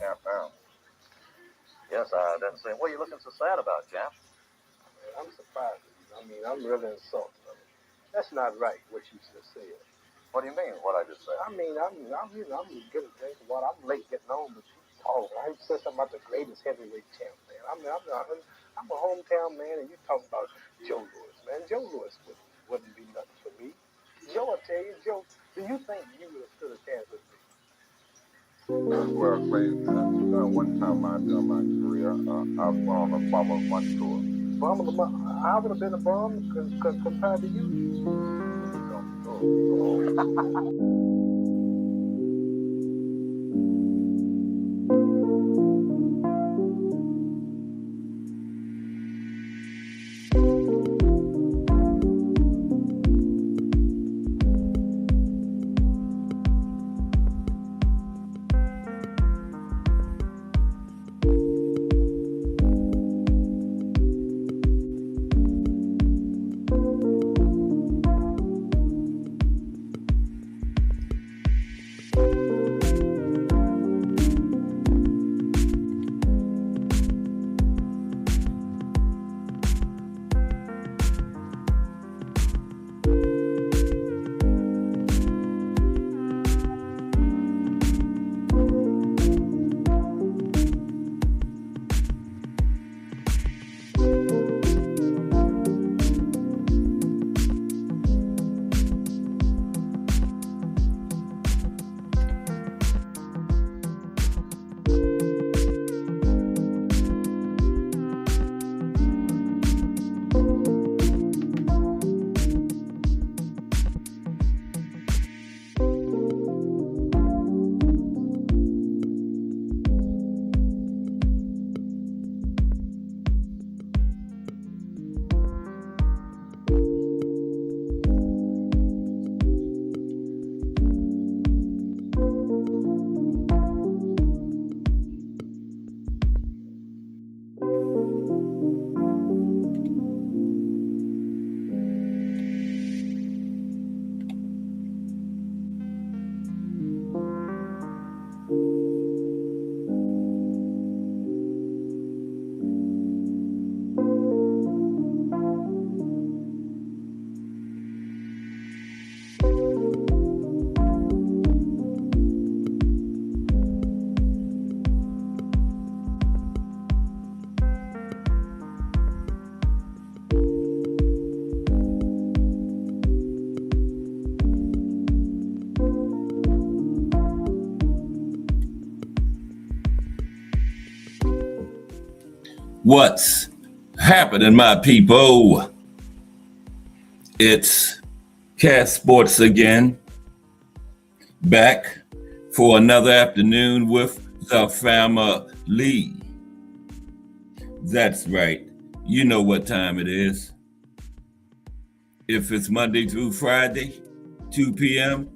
Champ now. Yes, I didn't say. What are you looking so sad about, Champ? I'm surprised at you. I mean, I'm really insulted. I mean, that's not right what you just said. What do you mean? What I just said? I mean, I'm getting a drink of water. I'm late getting home, but you talk. I said something about the greatest heavyweight champ, man. I'm a hometown man, and you talk about Joe Louis, man. Joe Louis wouldn't be nothing for me. Joe, I tell you, Joe, do you think you would have stood a chance with me? Well, one time during my career, I was on a Formula One tour. I would have been a bum compared to you. What's happening, my people? It's Cass Sports again, back for another afternoon with the family. That's right. You know what time it is. If it's Monday through Friday, 2 p.m.,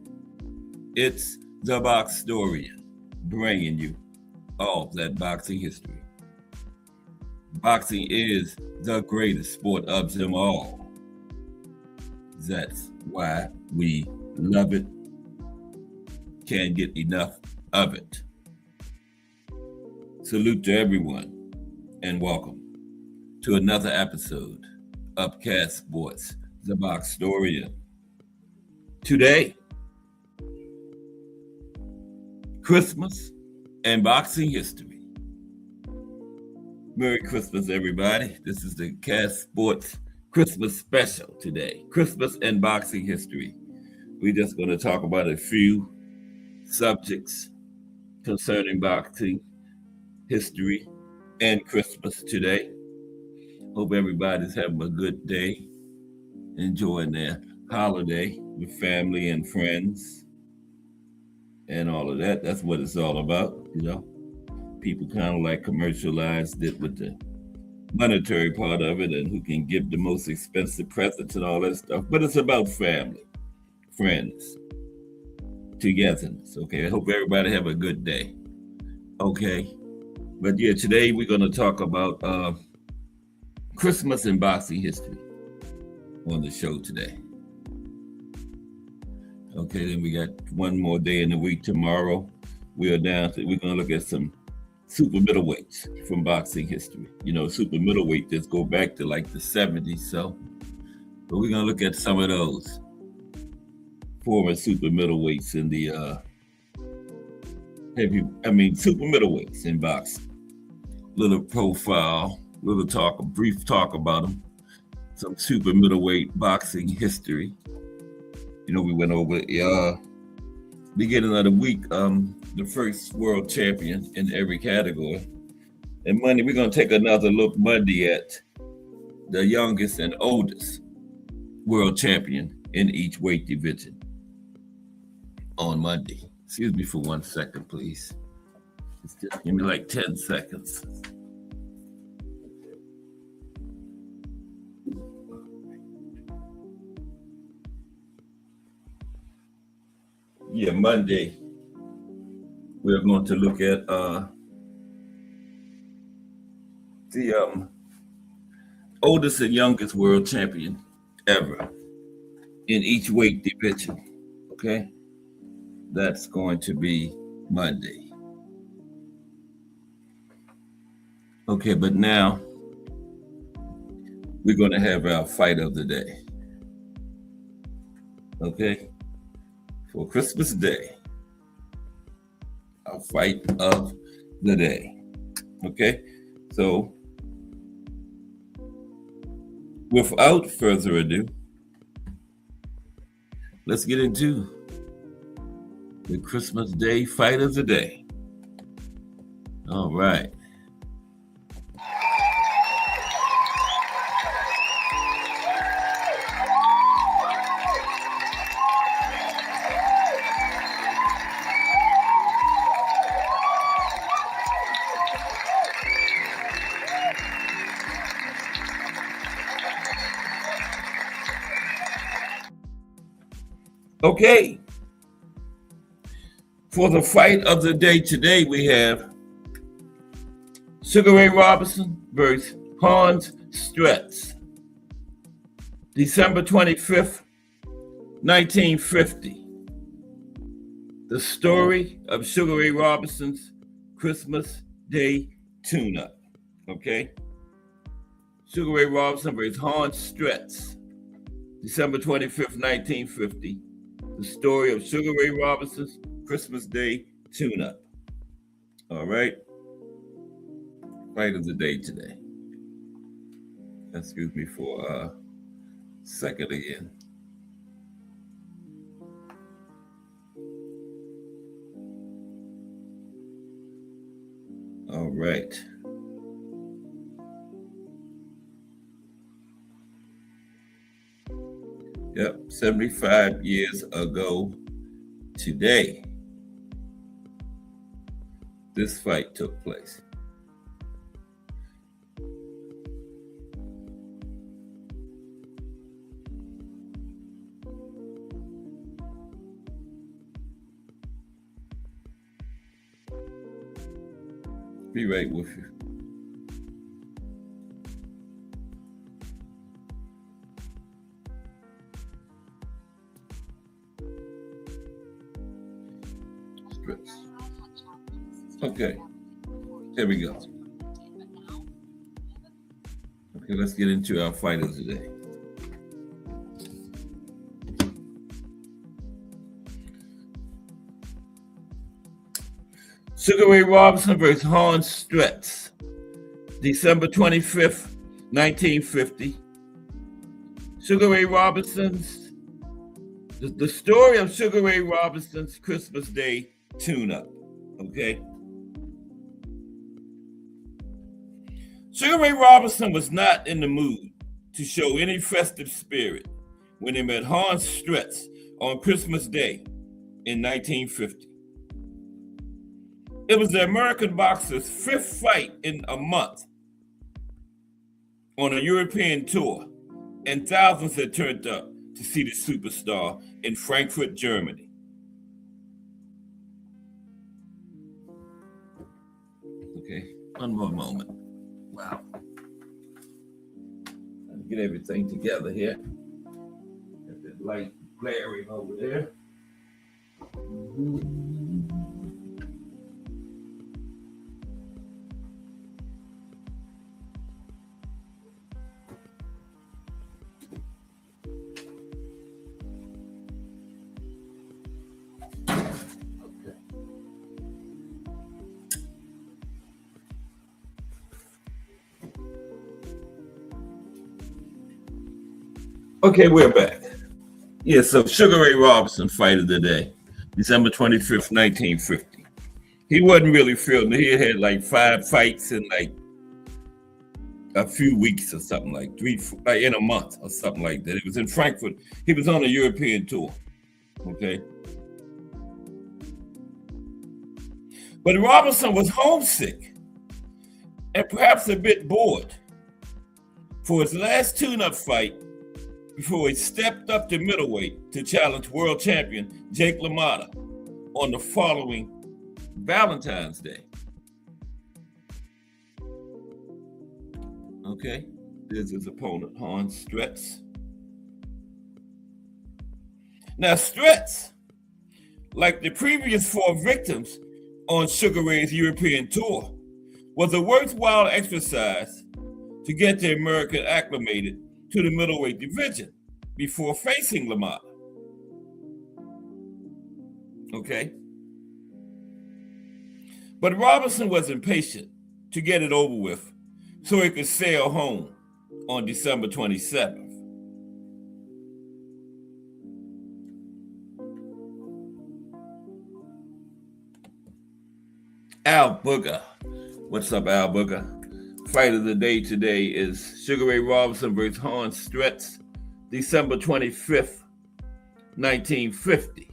it's the Boxtorian, bringing you all that boxing history. Boxing is the greatest sport of them all. That's why we love it. Can't get enough of it. Salute to everyone and welcome to another episode of Cass Sports, the Boxtorian. Today, Christmas and boxing history. Merry Christmas, everybody. This is the Cass Sports Christmas special today. Christmas and boxing history. We're just going to talk about a few subjects concerning boxing history and Christmas today. Hope everybody's having a good day, enjoying their holiday with family and friends and all of that. That's what it's all about, you know. People kind of like commercialized it with the monetary part of it and who can give the most expensive presents and all that stuff. But it's about family, friends, togetherness. Okay, I hope everybody have a good day. Okay, but yeah, today we're going to talk about Christmas and boxing history on the show today. Okay, then we got one more day in the week tomorrow. We're going to look at some super middleweights from boxing history. You know, super middleweight just go back to like the 70s. So, but we're gonna look at some of those former super middleweights in the super middleweights in boxing. Little profile, brief talk about them. Some super middleweight boxing history. You know, we went over beginning of the week, the first world champion in every category. And Monday, we're going to take another look Monday at the youngest and oldest world champion in each weight division on Monday. Excuse me for 1 second, please. Just give me like 10 seconds. Yeah, Monday, we're going to look at the oldest and youngest world champion ever in each weight division. Okay, that's going to be Monday. Okay, but now we're going to have our fight of the day. Okay, for Christmas Day, our fight of the day. Okay, so without further ado, let's get into the Christmas Day fight of the day. All right. Okay, for the fight of the day today, we have Sugar Ray Robinson versus Hans Stretz. December 25th, 1950. The story of Sugar Ray Robinson's Christmas Day tune-up. Okay? Sugar Ray Robinson versus Hans Stretz. December 25th, 1950. The story of Sugar Ray Robinson's Christmas Day tune-up. All right. Fight of the day today. Excuse me for a second again. All right. Yep, 75 years ago today, this fight took place. Be right with you. Okay, here we go. Okay, let's get into our fight of the day. Sugar Ray Robinson versus Hans Stretz, December 25th, 1950. Sugar Ray Robinson's, the story of Sugar Ray Robinson's Christmas Day tune-up, okay? Sugar Ray Robinson was not in the mood to show any festive spirit when he met Hans Stretz on Christmas Day in 1950. It was the American boxer's fifth fight in a month on a European tour, and thousands had turned up to see the superstar in Frankfurt, Germany. Okay, one more moment. Wow. Let me get everything together here. Got that light glaring over there. Okay, we're back. Yeah, so Sugar Ray Robinson fight of the day, December 25th, 1950. He wasn't really feeling it. He had like 5 fights in like a few weeks or something, like like in a month or something like that. It was in Frankfurt. He was on a European tour. Okay. But Robinson was homesick and perhaps a bit bored. For his last tune-up fight, before he stepped up to middleweight to challenge world champion Jake LaMotta on the following Valentine's Day. Okay, there's his opponent, Hans Stretz. Now, Stretz, like the previous 4 victims on Sugar Ray's European tour, was a worthwhile exercise to get the American acclimated to the middleweight division before facing LaMotta. Okay? But Robinson was impatient to get it over with so he could sail home on December 27th. Al Booger. What's up, Al Booger? Fight of the day today is Sugar Ray Robinson versus Hans Stretz, December 25th, 1950,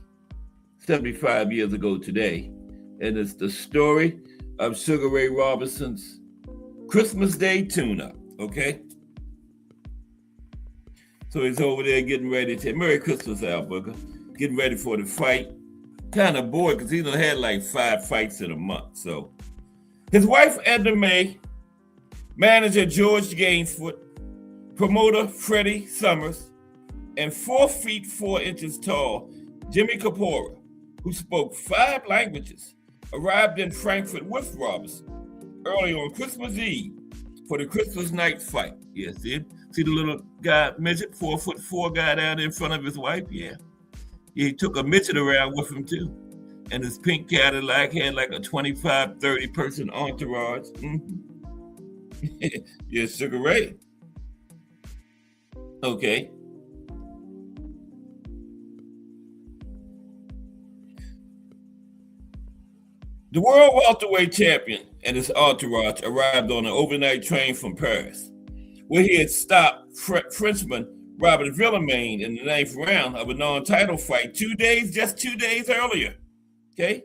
75 years ago today. And it's the story of Sugar Ray Robinson's Christmas Day tune-up, okay? So he's over there getting ready to, Merry Christmas, Al Booger, getting ready for the fight. Kind of bored because he done had like 5 fights in a month. So his wife, Edna May, manager George Gainsford, promoter Freddie Summers, and 4 feet 4 inches tall Jimmy Kapora, who spoke 5 languages, arrived in Frankfurt with Robinson early on Christmas Eve for the Christmas night fight. Yeah, see the little guy, midget, 4'4" guy down in front of his wife? Yeah. He took a midget around with him too. And his pink Cadillac had like a 25, 30 person entourage. Mm-hmm. Yeah, Sugar Ray. Okay. The world welterweight champion and his entourage arrived on an overnight train from Paris, where he had stopped Frenchman Robert Villemain in the 9th round of a non-title fight just 2 days earlier. Okay?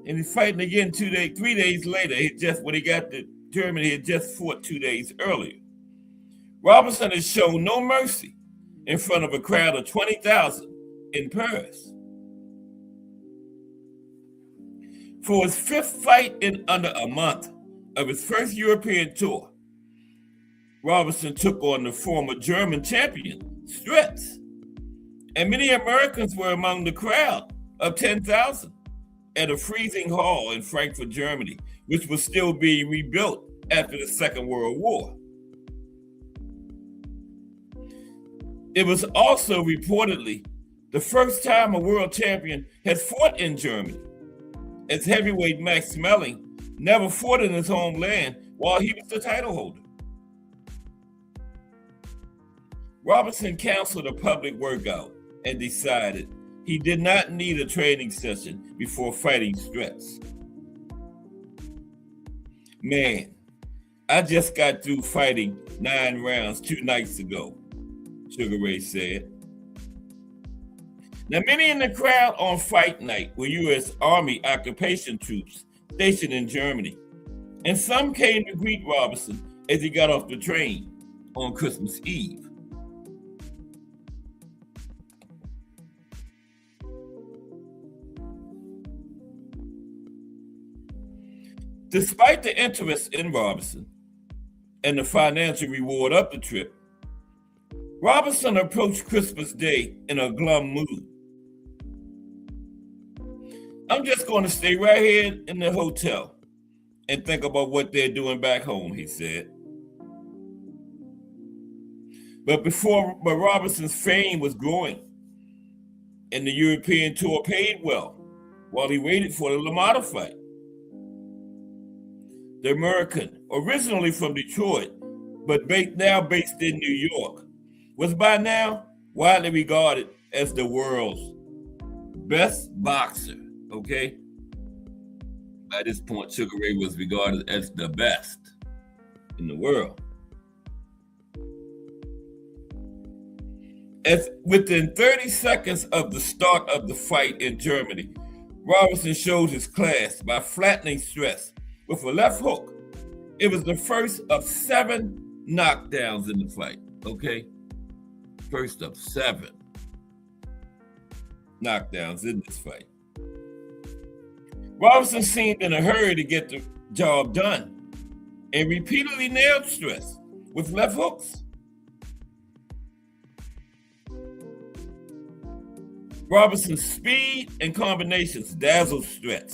And he's fighting again 3 days later. When he got to Germany, he had just fought 2 days earlier. Robinson has shown no mercy in front of a crowd of 20,000 in Paris. For his 5th fight in under a month of his first European tour, Robinson took on the former German champion, Stretz. And many Americans were among the crowd of 10,000 at a freezing hall in Frankfurt, Germany, which was still being rebuilt after the Second World War. It was also reportedly the first time a world champion had fought in Germany, as heavyweight Max Schmeling never fought in his homeland while he was the title holder. Robinson canceled a public workout and decided he did not need a training session before fighting Stretz. Man, I just got through fighting 9 rounds 2 nights ago, Sugar Ray said. Now, many in the crowd on fight night were U.S. Army occupation troops stationed in Germany, and some came to greet Robinson as he got off the train on Christmas Eve. Despite the interest in Robinson and the financial reward of the trip, Robinson approached Christmas Day in a glum mood. I'm just going to stay right here in the hotel and think about what they're doing back home, he said. But Robinson's fame was growing, and the European tour paid well while he waited for the LaMotta fight. The American, originally from Detroit, but now based in New York, was by now widely regarded as the world's best boxer, okay? By this point, Sugar Ray was regarded as the best in the world. As within 30 seconds of the start of the fight in Germany, Robinson showed his class by flattening stress with a left hook. It was the first of 7 knockdowns in the fight, okay? First of 7 knockdowns in this fight. Robinson seemed in a hurry to get the job done and repeatedly nailed stress with left hooks. Robinson's speed and combinations dazzled Stretch,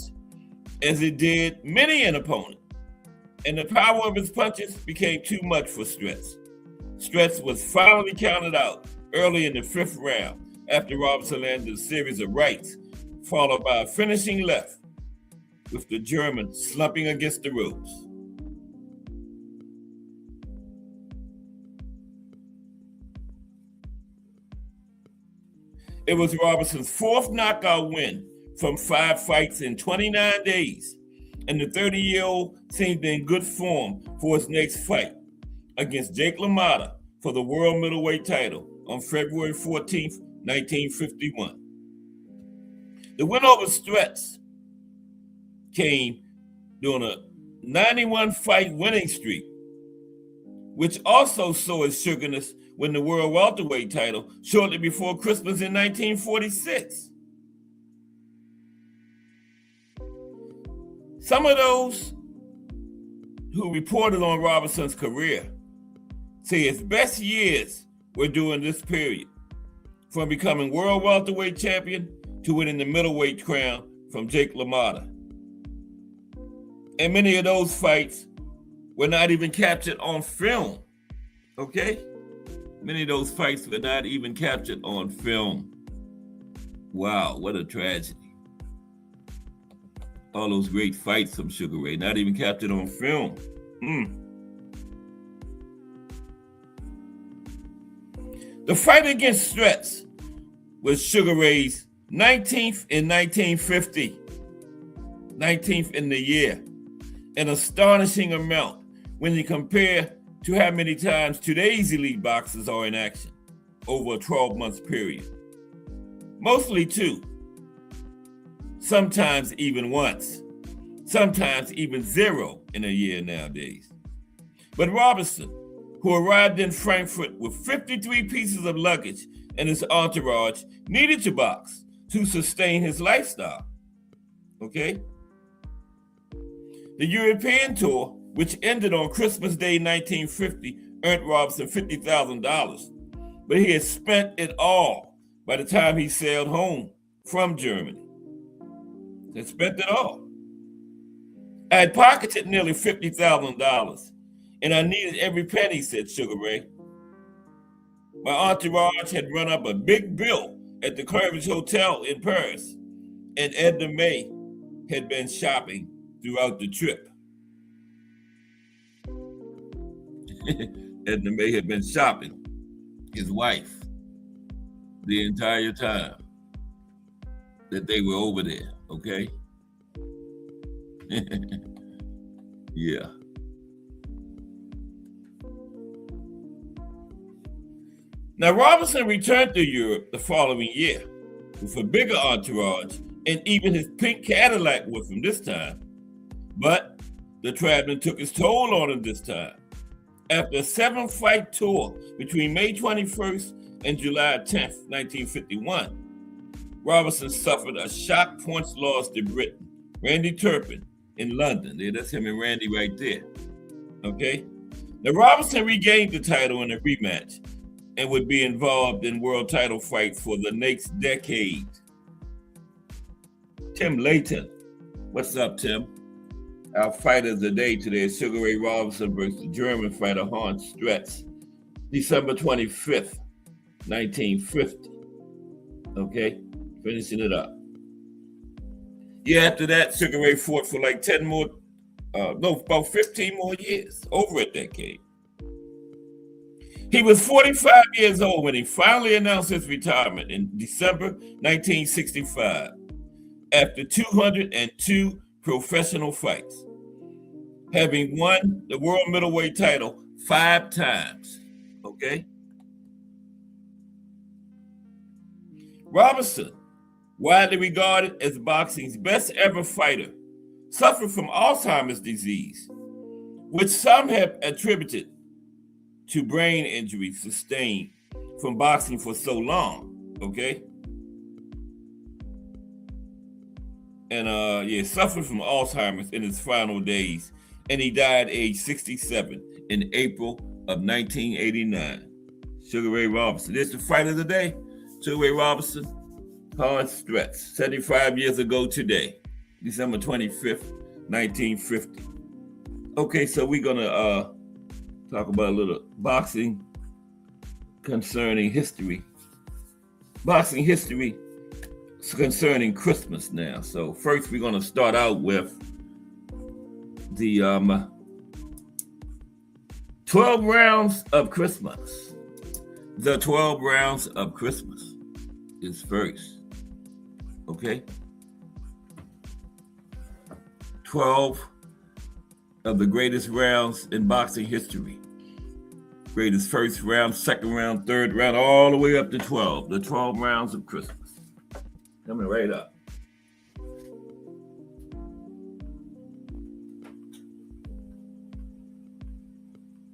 as it did many an opponent, and the power of his punches became too much for Stretch. Stretch was finally counted out early in the 5th round after Robinson landed a series of rights, followed by a finishing left, with the German slumping against the ropes. It was Robinson's 4th knockout win from 5 fights in 29 days, and the 30-year-old seemed in good form for his next fight against Jake LaMotta for the world middleweight title on February 14th, 1951. The win over Stretch came during a 91-fight winning streak, which also saw his sugarness win the world welterweight title shortly before Christmas in 1946. Some of those who reported on Robinson's career say his best years were during this period, from becoming world welterweight champion to winning the middleweight crown from Jake LaMotta. And many of those fights were not even captured on film, okay? Many of those fights were not even captured on film. Wow, what a tragedy. All those great fights from Sugar Ray, not even captured on film. The fight against Stretch was Sugar Ray's 19th in 1950. 19th in the year. An astonishing amount when you compare to how many times today's elite boxers are in action over a 12-month period. Mostly 2. Sometimes even once. Sometimes even 0 in a year nowadays. But Robinson, who arrived in Frankfurt with 53 pieces of luggage and his entourage, needed to box to sustain his lifestyle. Okay? The European tour, which ended on Christmas Day 1950, earned Robinson $50,000, but he had spent it all by the time he sailed home from Germany. He had spent it all. I had pocketed nearly $50,000, and I needed every penny, said Sugar Ray. My entourage had run up a big bill at the Clearage Hotel in Paris, and Edna May had been shopping throughout the trip. Edna May had been shopping, his wife, the entire time that they were over there, okay? Yeah. Now, Robinson returned to Europe the following year with a bigger entourage and even his pink Cadillac with him this time. But the traveling took its toll on him this time. After a 7-fight tour between May 21st and July 10th, 1951, Robinson suffered a shock punch loss to Britain, Randy Turpin, in London. Yeah, that's him and Randy right there. Okay? Now, Robinson regained the title in a rematch and would be involved in world title fights for the next decade. Tim Layton. What's up, Tim? Our fight of the day today is Sugar Ray Robinson versus the German fighter Hans Stretch, December 25th, 1950. Okay, finishing it up. Yeah, after that, Sugar Ray fought for like about 15 more years, over a decade. He was 45 years old when he finally announced his retirement in December 1965 after 202 professional fights, having won the world middleweight title 5 times. Okay? Robinson, widely regarded as boxing's best ever fighter, suffered from Alzheimer's disease, which some have attributed to brain injuries sustained from boxing for so long. Okay? And suffered from Alzheimer's in his final days, and he died age 67 in April of 1989. Sugar Ray Robinson. This is the fight of the day. Sugar Ray Robinson, Hans Stretz, 75 years ago today, December 25th, 1950. Okay, so we're gonna talk about a little boxing concerning history. Boxing history concerning Christmas now. So first we're gonna start out with the 12 rounds of Christmas. The 12 rounds of Christmas is first. Okay? 12 of the greatest rounds in boxing history. Greatest first round, second round, third round, all the way up to 12. The 12 rounds of Christmas. Coming right up.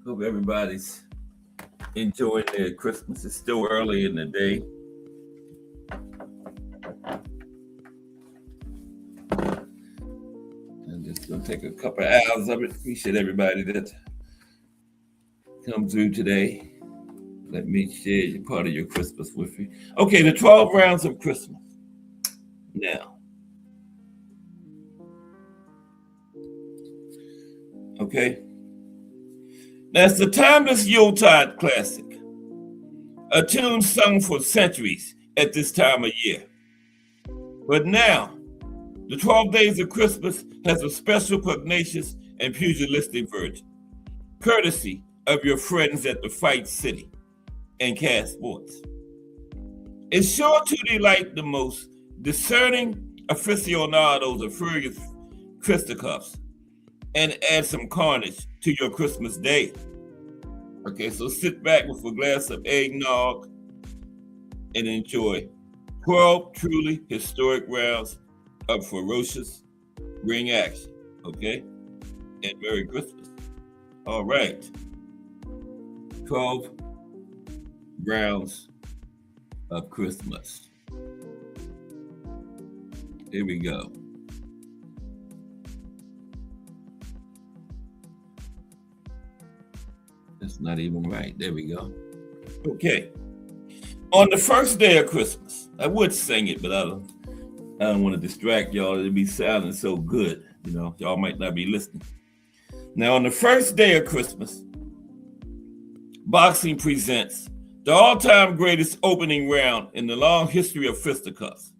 Hope everybody's enjoying their Christmas. It's still early in the day. I'm just going to take a couple of hours of it. Appreciate everybody that come through today. Let me share part of your Christmas with you. Okay, the 12 rounds of Christmas. Now. Okay. That's the timeless Yuletide classic, a tune sung for centuries at this time of year. But now, the 12 Days of Christmas has a special pugnacious and pugilistic version, courtesy of your friends at the Fight City and Cass Sports. It's sure to delight the most discerning aficionados of furious fisticuffs and add some carnage to your Christmas day. Okay, so sit back with a glass of eggnog and enjoy 12 truly historic rounds of ferocious ring action. Okay, and Merry Christmas. All right, 12 rounds of Christmas. Here we go. That's not even right. There we go. Okay. On the first day of Christmas, I would sing it, but I don't want to distract y'all. It'd be sounding so good. You know, y'all might not be listening. Now, on the first day of Christmas, boxing presents the all-time greatest opening round in the long history of fisticuffs.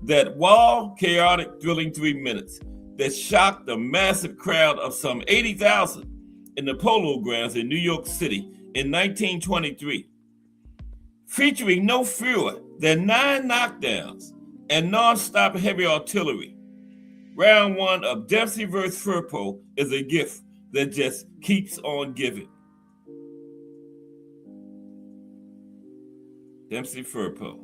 That wild, chaotic, thrilling 3 minutes that shocked a massive crowd of some 80,000 in the Polo Grounds in New York City in 1923, featuring no fewer than 9 knockdowns and non-stop heavy artillery. Round 1 of Dempsey vs. Firpo is a gift that just keeps on giving. Dempsey Firpo.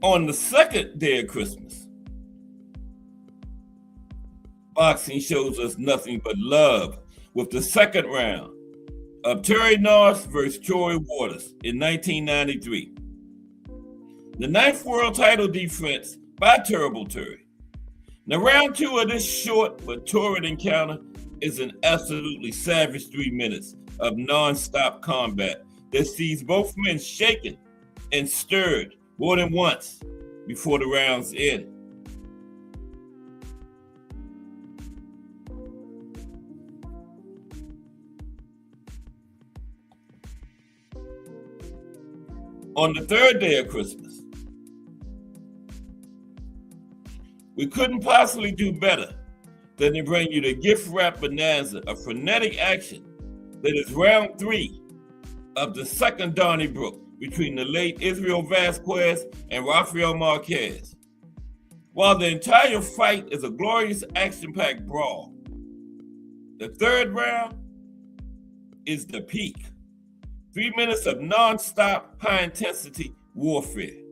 On the second day of Christmas, boxing shows us nothing but love with the second round of Terry Norris versus Troy Waters in 1993. The 9th world title defense by Terrible Terry. Now, round 2 of this short but torrid encounter is an absolutely savage 3 minutes of non-stop combat that sees both men shaken and stirred more than once before the rounds end. On the third day of Christmas, We couldn't possibly do better than to bring you the gift wrap bonanza, a frenetic action that is round 3 of the second Donnybrook between the late Israel Vasquez and Rafael Marquez. While the entire fight is a glorious action-packed brawl, the third round is the peak. 3 minutes of non-stop, high-intensity warfare.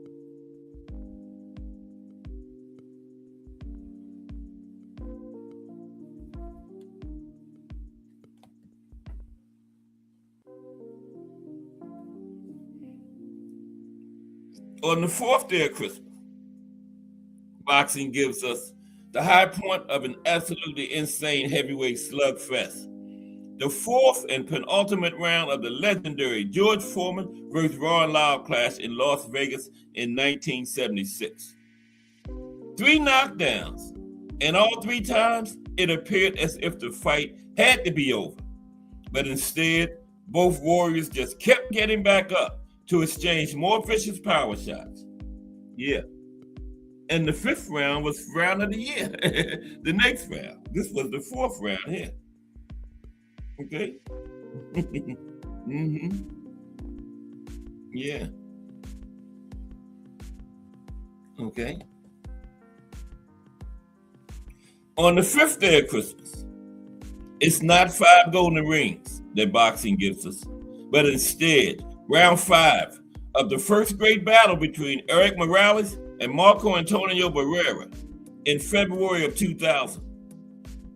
On the 4th day of Christmas, boxing gives us the high point of an absolutely insane heavyweight slugfest. The 4th and penultimate round of the legendary George Foreman versus Ron Lyle clash in Las Vegas in 1976. 3 knockdowns, and all 3 times it appeared as if the fight had to be over. But instead, both warriors just kept getting back up to exchange more vicious power shots. Yeah. And the 5th round was round of the year. The next round. This was the 4th round here. Okay. Yeah. Okay. On the 5th day of Christmas, it's not 5 golden rings that boxing gives us, but instead, round 5 of the first great battle between Eric Morales and Marco Antonio Barrera in February of 2000.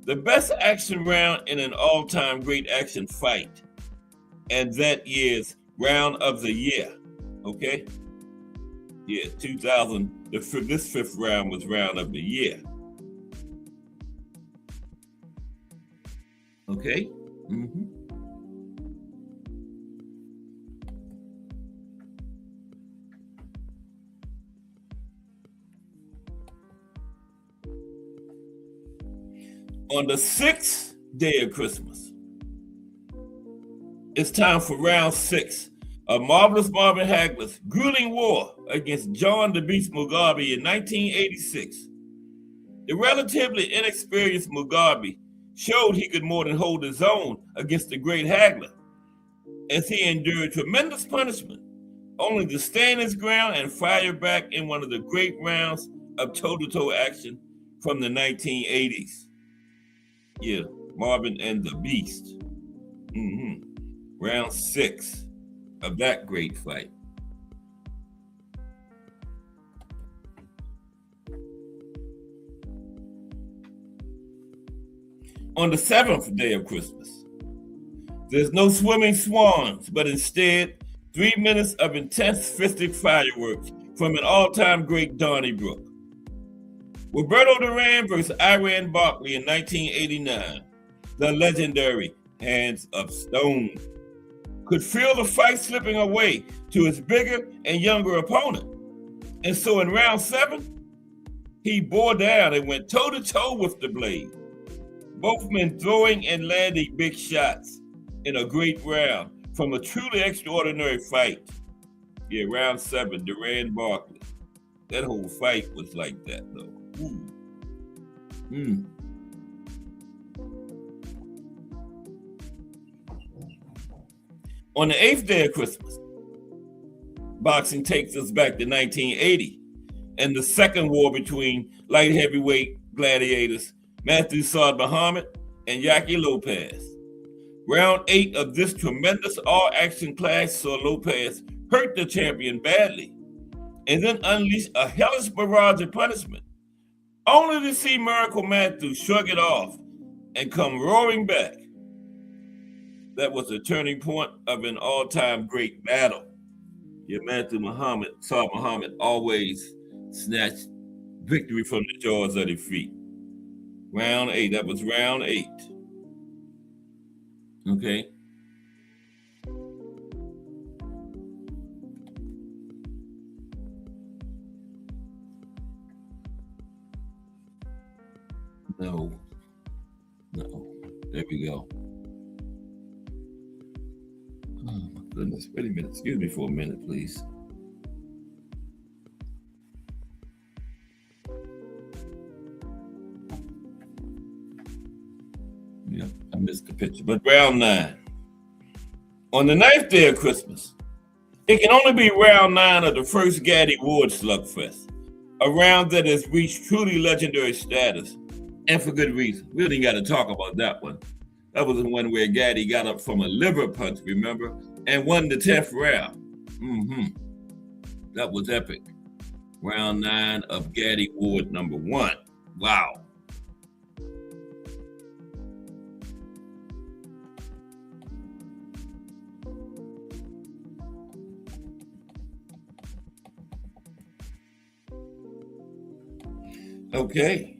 The best action round in an all-time great action fight, and that year's round of the year. Okay? Yeah, 2000. This 5th round was round of the year. Okay? On the 6th day of Christmas, it's time for round 6 of Marvelous Marvin Hagler's grueling war against John the Beast Mugabe in 1986. The relatively inexperienced Mugabe showed he could more than hold his own against the great Hagler, as he endured tremendous punishment, only to stand his ground and fire back in one of the great rounds of toe-to-toe action from the 1980s. Yeah, Marvin and the Beast. Round 6 of that great fight. On the 7th day of Christmas, there's no swimming swans, but instead 3 minutes of intense fistic fireworks from an all-time great Donnybrook. Roberto Duran versus Iran Barkley in 1989, the legendary Hands of Stone, could feel the fight slipping away to his bigger and younger opponent. And so in round 7, he bore down and went toe-to-toe with the Blade. Both men throwing and landing big shots in a great round from a truly extraordinary fight. Yeah, round 7, Duran Barkley. That whole fight was like that, though. On the 8th day of Christmas, boxing takes us back to 1980 and the second war between light heavyweight gladiators Matthew Saad Muhammad and Yaki Lopez. Round 8 of this tremendous all-action clash saw Lopez hurt the champion badly and then unleash a hellish barrage of punishment, only to see Miracle Matthew shrug it off and come roaring back. That was a turning point of an all-time great battle. Yeah, Saad Muhammad always snatched victory from the jaws of defeat. Round 8, that was round 8. Okay. No. There we go. Oh my goodness. Wait a minute. Excuse me for a minute, please. picture, but round 9. On the 9th day of Christmas, it can only be round 9 of the first Gaddy Ward Slugfest, a round that has reached truly legendary status, and for good reason. We didn't got to talk about that one. That was the one where Gaddy got up from a liver punch, remember, and won the 10th round. That was epic. Round 9 of Gaddy Ward number 1. Wow. Okay.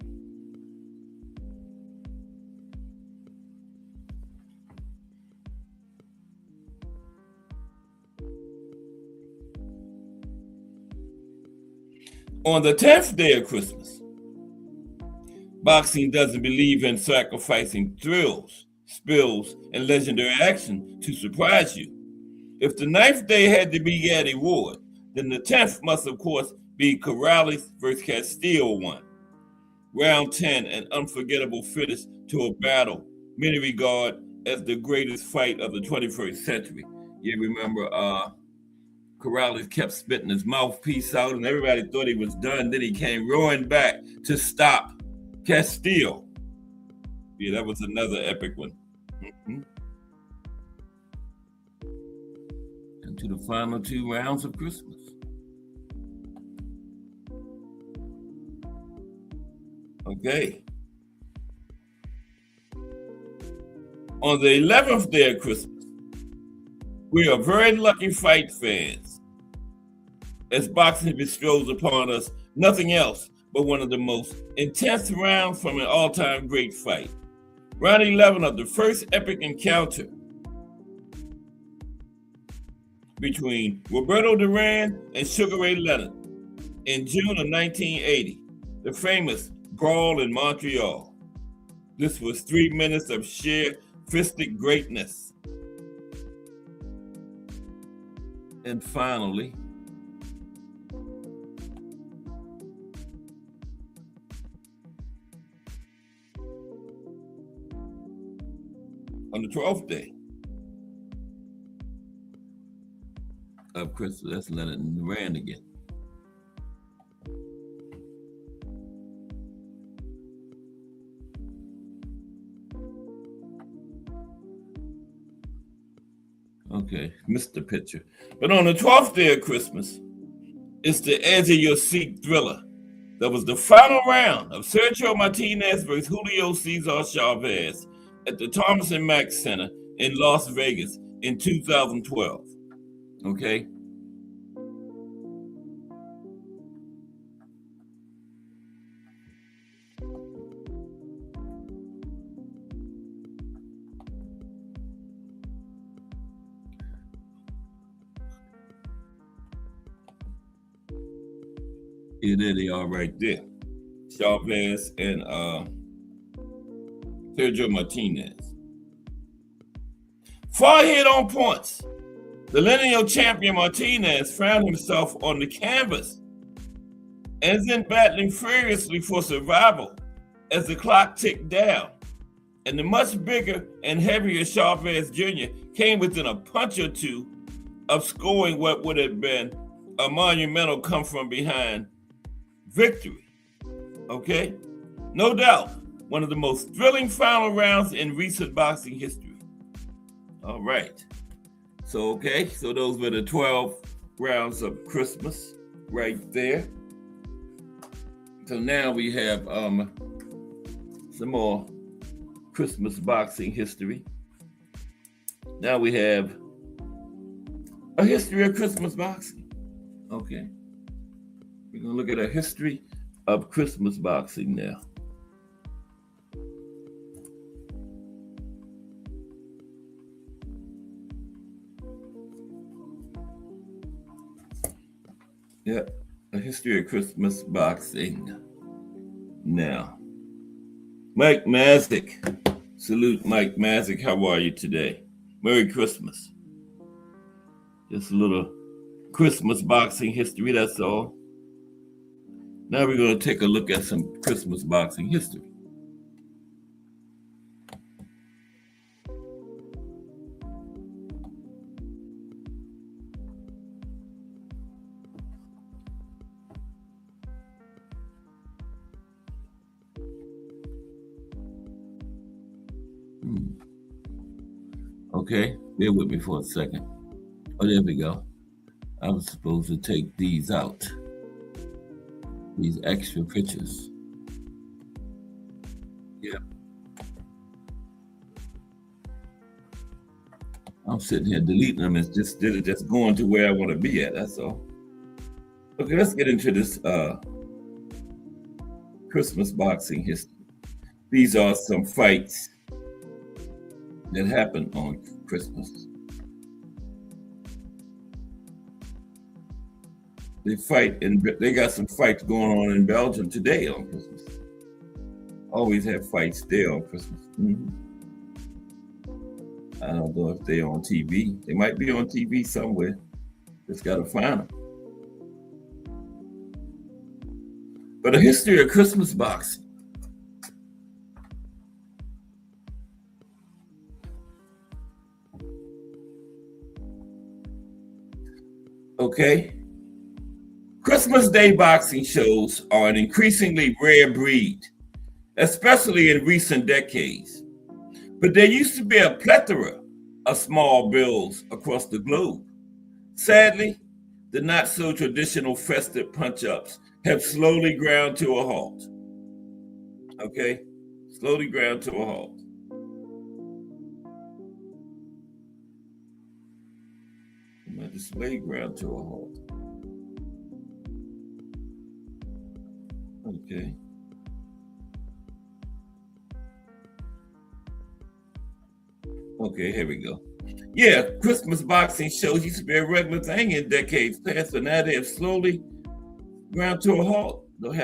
On the 10th day of Christmas, boxing doesn't believe in sacrificing thrills, spills, and legendary action to surprise you. If the 9th day had to be Gaddy Ward, then the 10th must, of course, be Corrales versus Castillo 1. Round 10, an unforgettable finish to a battle many regard as the greatest fight of the 21st century. You remember Corrales kept spitting his mouthpiece out and everybody thought he was done. Then he came roaring back to stop Castillo. Yeah, that was another epic one. And to the final 2 rounds of Christmas. Okay. On the 11th day of Christmas, we are very lucky fight fans, as boxing bestows upon us nothing else but one of the most intense rounds from an all-time great fight. Round 11 of the first epic encounter between Roberto Duran and Sugar Ray Leonard in June of 1980, the famous brawl in Montreal. This was 3 minutes of sheer fistic greatness. And finally, on the 12th day of Christmas, that's Leonard and Duran again. Okay, missed the picture. But on the 12th day of Christmas, it's the edge of your seat thriller. That was the final round of Sergio Martinez versus Julio Cesar Chavez at the Thomas and Mack Center in Las Vegas in 2012. Okay? Yeah, there they are right there. Chavez and Sergio Martinez. Far ahead on points, the lineal champion Martinez found himself on the canvas and is then battling furiously for survival as the clock ticked down. And the much bigger and heavier Chavez Jr. came within a punch or two of scoring what would have been a monumental come from behind victory. Okay? No doubt, one of the most thrilling final rounds in recent boxing history. All right. So those were the 12 rounds of Christmas right there. So now we have some more Christmas boxing history. Now we have a history of Christmas boxing. Okay. We're going to look at a history of Christmas boxing now. Yeah, a history of Christmas boxing now. Mike Masnick. Salute, Mike Masnick. How are you today? Merry Christmas. Just a little Christmas boxing history, that's all. Now we're going to take a look at some Christmas boxing history. Okay, bear with me for a second. Oh, there we go. I was supposed to take these out. These extra pictures. Yeah. I'm sitting here deleting them. It's just going to where I want to be at. That's all. Okay, let's get into this Christmas boxing history. These are some fights that happened on Christmas. They got some fights going on in Belgium today on Christmas. Always have fights there on Christmas. I don't know if they're on TV. They might be on TV somewhere. Just gotta find them. But the history of Christmas boxing. Okay. Christmas Day boxing shows are an increasingly rare breed, especially in recent decades. But there used to be a plethora of small bills across the globe. Sadly, the not so traditional festive punch-ups have slowly ground to a halt. Okay? Slowly ground to a halt. My display ground to a halt. Okay. Okay, here we go. Yeah, Christmas boxing shows used to be a regular thing in decades past, but now they have slowly ground to a halt. Don't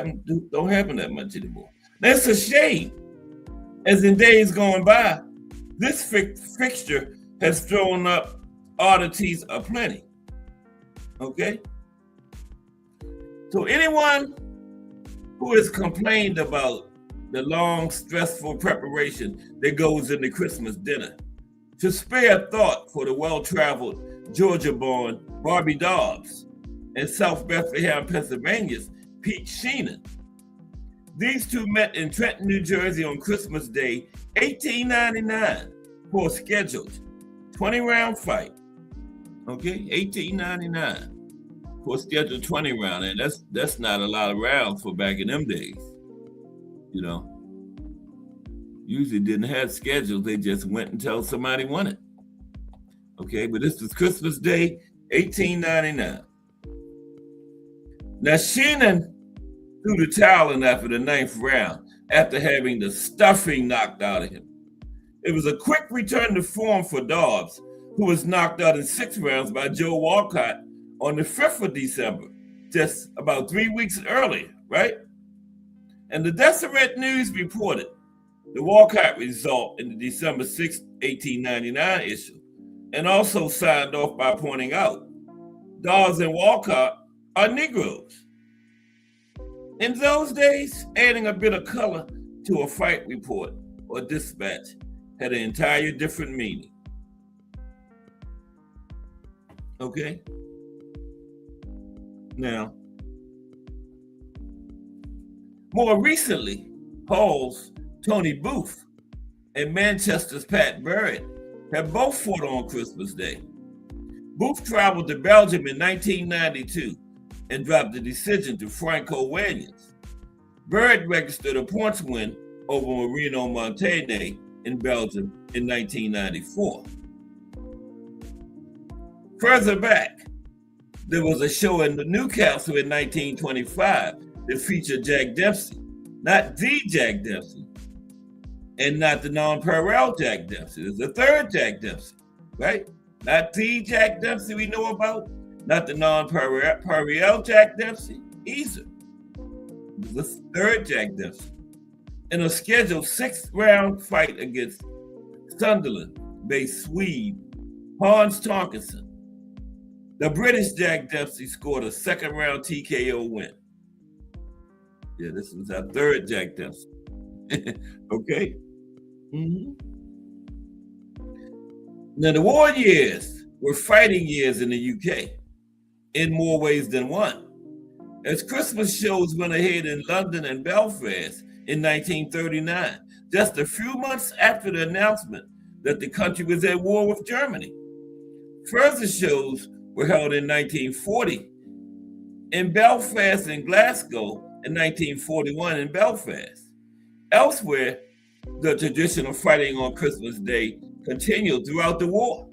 happen that much anymore. That's a shame. As in days going by, this fixture has thrown up oddities aplenty. Okay? So anyone who has complained about the long, stressful preparation that goes into Christmas dinner should spare thought for the well-traveled Georgia-born Barbie Dobbs and South Bethlehem, Pennsylvania's Pete Sheenan. These two met in Trenton, New Jersey on Christmas Day, 1899, for a scheduled 20-round fight. Okay, 1899 for a scheduled 20 round, and that's not a lot of rounds for back in them days. You know, usually didn't have schedules; they just went until somebody won it. Okay, but this was Christmas Day, 1899. Now Sheenan threw the towel in after the 9th round after having the stuffing knocked out of him. It was a quick return to form for Dobbs, who was knocked out in 6 rounds by Joe Walcott on the 5th of December, just about 3 weeks earlier, right? And the Deseret News reported the Walcott result in the December 6, 1899 issue, and also signed off by pointing out Dobbs and Walcott are Negroes. In those days, adding a bit of color to a fight report or dispatch had an entire different meaning. Okay? Now, more recently, Hull's Tony Booth and Manchester's Pat Barrett have both fought on Christmas Day. Booth traveled to Belgium in 1992 and dropped the decision to Franco Williams. Barrett registered a points win over Marino Montaigne in Belgium in 1994. Further back, there was a show in Newcastle in 1925 that featured Jack Dempsey, not the Jack Dempsey, and not the nonpareil Jack Dempsey. There's a third Jack Dempsey, right? Not the Jack Dempsey we know about, not the nonpareil Jack Dempsey either. There's a third Jack Dempsey in a scheduled 6-round fight against Sunderland-based Swede Hans Tonkinson. The British Jack Dempsey scored a 2nd-round TKO win. Yeah, this was our 3rd Jack Dempsey. Okay? Mm-hmm. Now, the war years were fighting years in the UK in more ways than one. As Christmas shows went ahead in London and Belfast in 1939, just a few months after the announcement that the country was at war with Germany. Further shows were held in 1940 in Belfast and Glasgow, in 1941 in Belfast. Elsewhere, the tradition of fighting on Christmas Day continued throughout the war.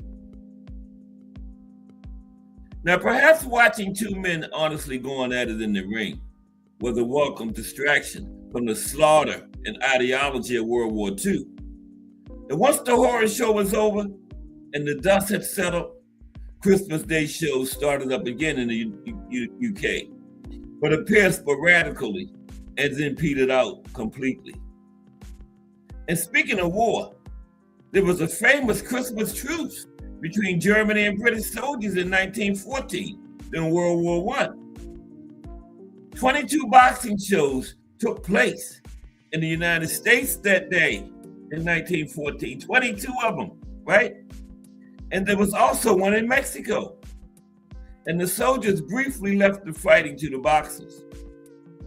Now, perhaps watching two men honestly going at it in the ring was a welcome distraction from the slaughter and ideology of World War II. And once the horror show was over and the dust had settled, Christmas Day shows started up again in the UK, but appeared sporadically and then petered out completely. And speaking of war, there was a famous Christmas truce between Germany and British soldiers in 1914 during World War I. 22 boxing shows took place in the United States that day in 1914, 22 of them, right? And there was also one in Mexico. And the soldiers briefly left the fighting to the boxers.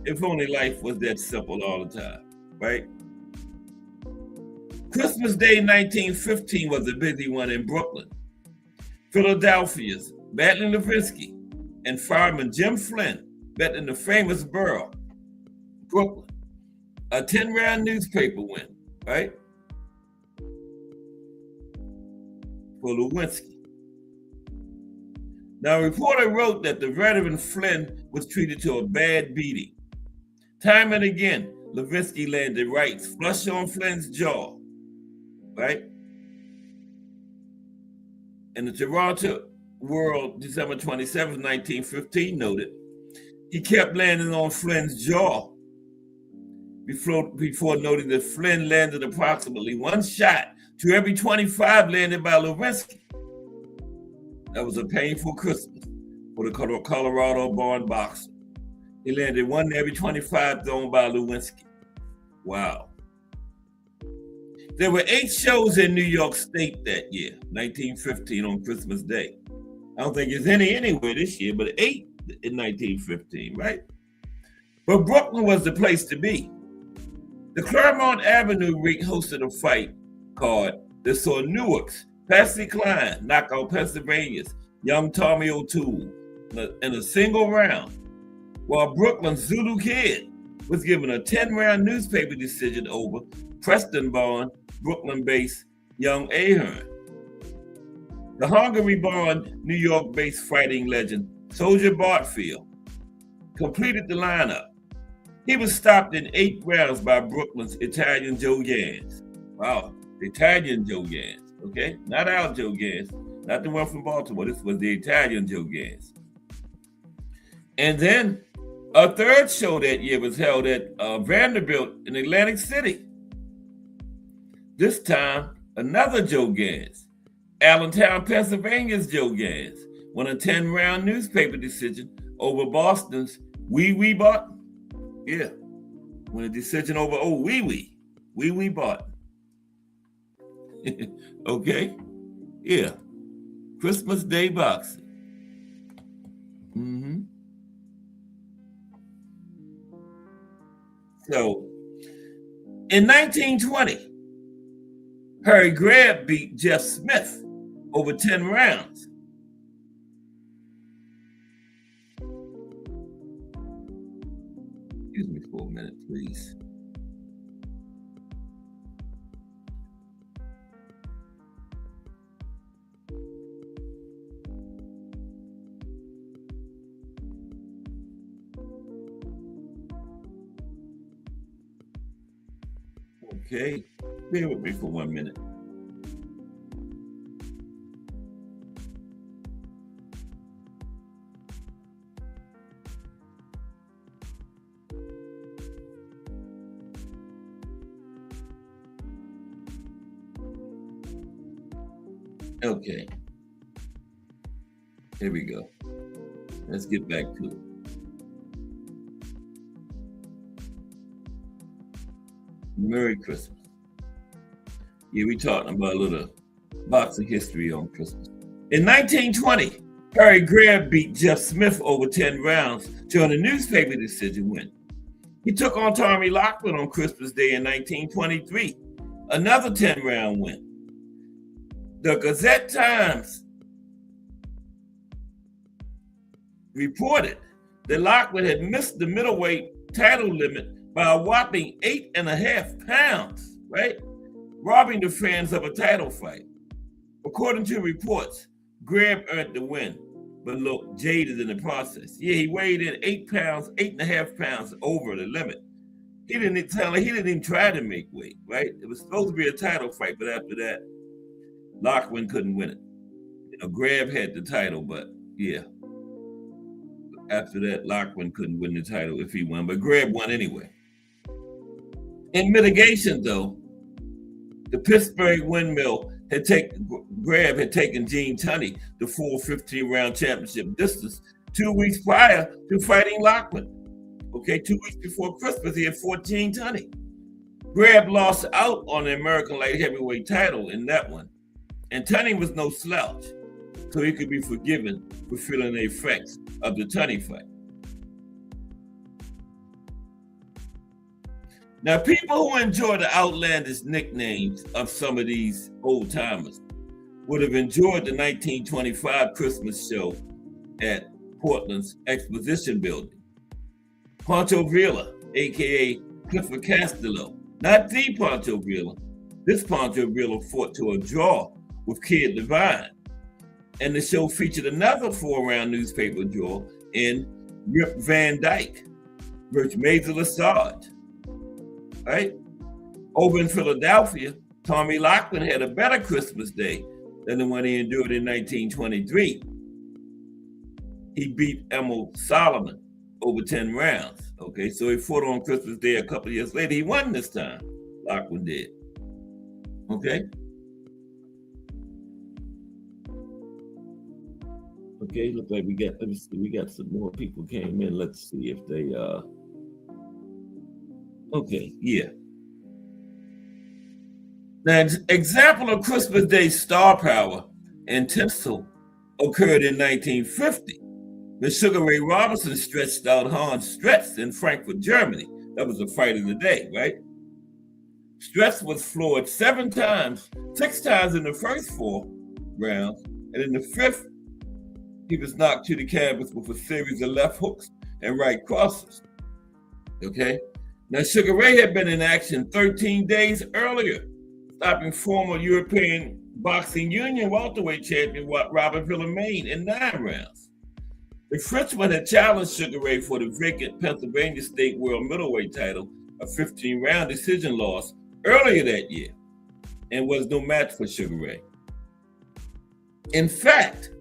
If only life was that simple all the time, right? Christmas Day 1915 was a busy one in Brooklyn. Philadelphia's Battling Levinsky and fireman Jim Flynn met in the famous borough, Brooklyn. A 10-round newspaper win, right? For Lewinsky. Now, a reporter wrote that the veteran Flynn was treated to a bad beating. Time and again, Lewinsky landed rights flush on Flynn's jaw, right? And the Toronto World, December 27, 1915, noted he kept landing on Flynn's jaw before noting that Flynn landed approximately one shot to every 25 landed by Lewinsky. That was a painful Christmas for the Colorado-born boxer. He landed one every 25 thrown by Lewinsky. Wow. There were 8 shows in New York State that year, 1915, on Christmas Day. I don't think there's any anywhere this year, but 8 in 1915, right? But Brooklyn was the place to be. The Claremont Avenue ring hosted a fight card that saw Newark's Patsy Cline knock out Pennsylvania's young Tommy O'Toole in a single round, while Brooklyn's Zulu Kid was given a 10-round newspaper decision over Preston-born, Brooklyn-based young Ahern. The Hungary-born, New York-based fighting legend Soldier Bartfield completed the lineup. He was stopped in 8 rounds by Brooklyn's Italian Joe Gans. Wow, the Italian Joe Gans, okay? Not our Joe Gans, not the one from Baltimore. This was the Italian Joe Gans. And then a 3rd show that year was held at Vanderbilt in Atlantic City. This time, another Joe Gans, Allentown, Pennsylvania's Joe Gans, won a 10-round newspaper decision over Boston's Wee Wee Barton. Yeah, won a decision over Wee Wee Barton. Okay, yeah, Christmas Day boxing. So, in 1920, Harry Greb beat Jeff Smith over 10 rounds. Excuse me for a minute, please. Okay, bear with me for 1 minute. Okay, here we go. Let's get back to it. Merry Christmas. Yeah, we talking about a little boxing history on Christmas. In 1920, Harry Greb beat Jeff Smith over 10 rounds to a newspaper decision win. He took on Tommy Loughlin on Christmas Day in 1923, another 10-round win. The Gazette-Times reported that Lockwood had missed the middleweight title limit by a whopping 8.5 pounds, right? Robbing the fans of a title fight. According to reports, Greb earned the win, but looked jaded in the process. Yeah, he weighed in 8.5 pounds over the limit. He didn't even try to make weight, right? It was supposed to be a title fight, but after that, Lockwood couldn't win it. Greb had the title, but yeah. After that, Lockwood couldn't win the title if he won, but Greb won anyway. In mitigation, though, the Pittsburgh Windmill Greb had taken Gene Tunney the full 15-round championship distance 2 weeks prior to fighting Lockwood. Okay, 2 weeks before Christmas, he had fought Gene Tunney. Greb lost out on the American light heavyweight title in that one, and Tunney was no slouch, so he could be forgiven for feeling the effects of the Tunney fight. Now, people who enjoy the outlandish nicknames of some of these old timers would have enjoyed the 1925 Christmas show at Portland's Exposition Building. Pancho Villa, aka Clifford Castillo, not the Pancho Villa. This Pancho Villa fought to a draw with Kid Divine. And the show featured another 4-round newspaper draw in Rip Van Dyke versus Major Lassard. Right? Over in Philadelphia, Tommy Lockwood had a better Christmas Day than the one he endured in 1923. He beat Emil Solomon over 10 rounds. Okay, so he fought on Christmas Day a couple of years later. He won this time. Lockwood did. Okay. Okay, look like we got some more people came in. Let's see if they okay, yeah. Now, an example of Christmas Day star power and tinsel occurred in 1950 when Sugar Ray Robinson stretched out Hans Stretz in Frankfurt, Germany. That was the fight of the day, right? Stretz was floored 6 times in the first 4 rounds, and in the 5th, he was knocked to the canvas with a series of left hooks and right crosses. Okay? Now, Sugar Ray had been in action 13 days earlier, stopping former European Boxing Union welterweight champion Robert Villemain in 9 rounds. The Frenchman had challenged Sugar Ray for the vacant Pennsylvania State World Middleweight title, a 15-round decision loss earlier that year, and was no match for Sugar Ray. In fact,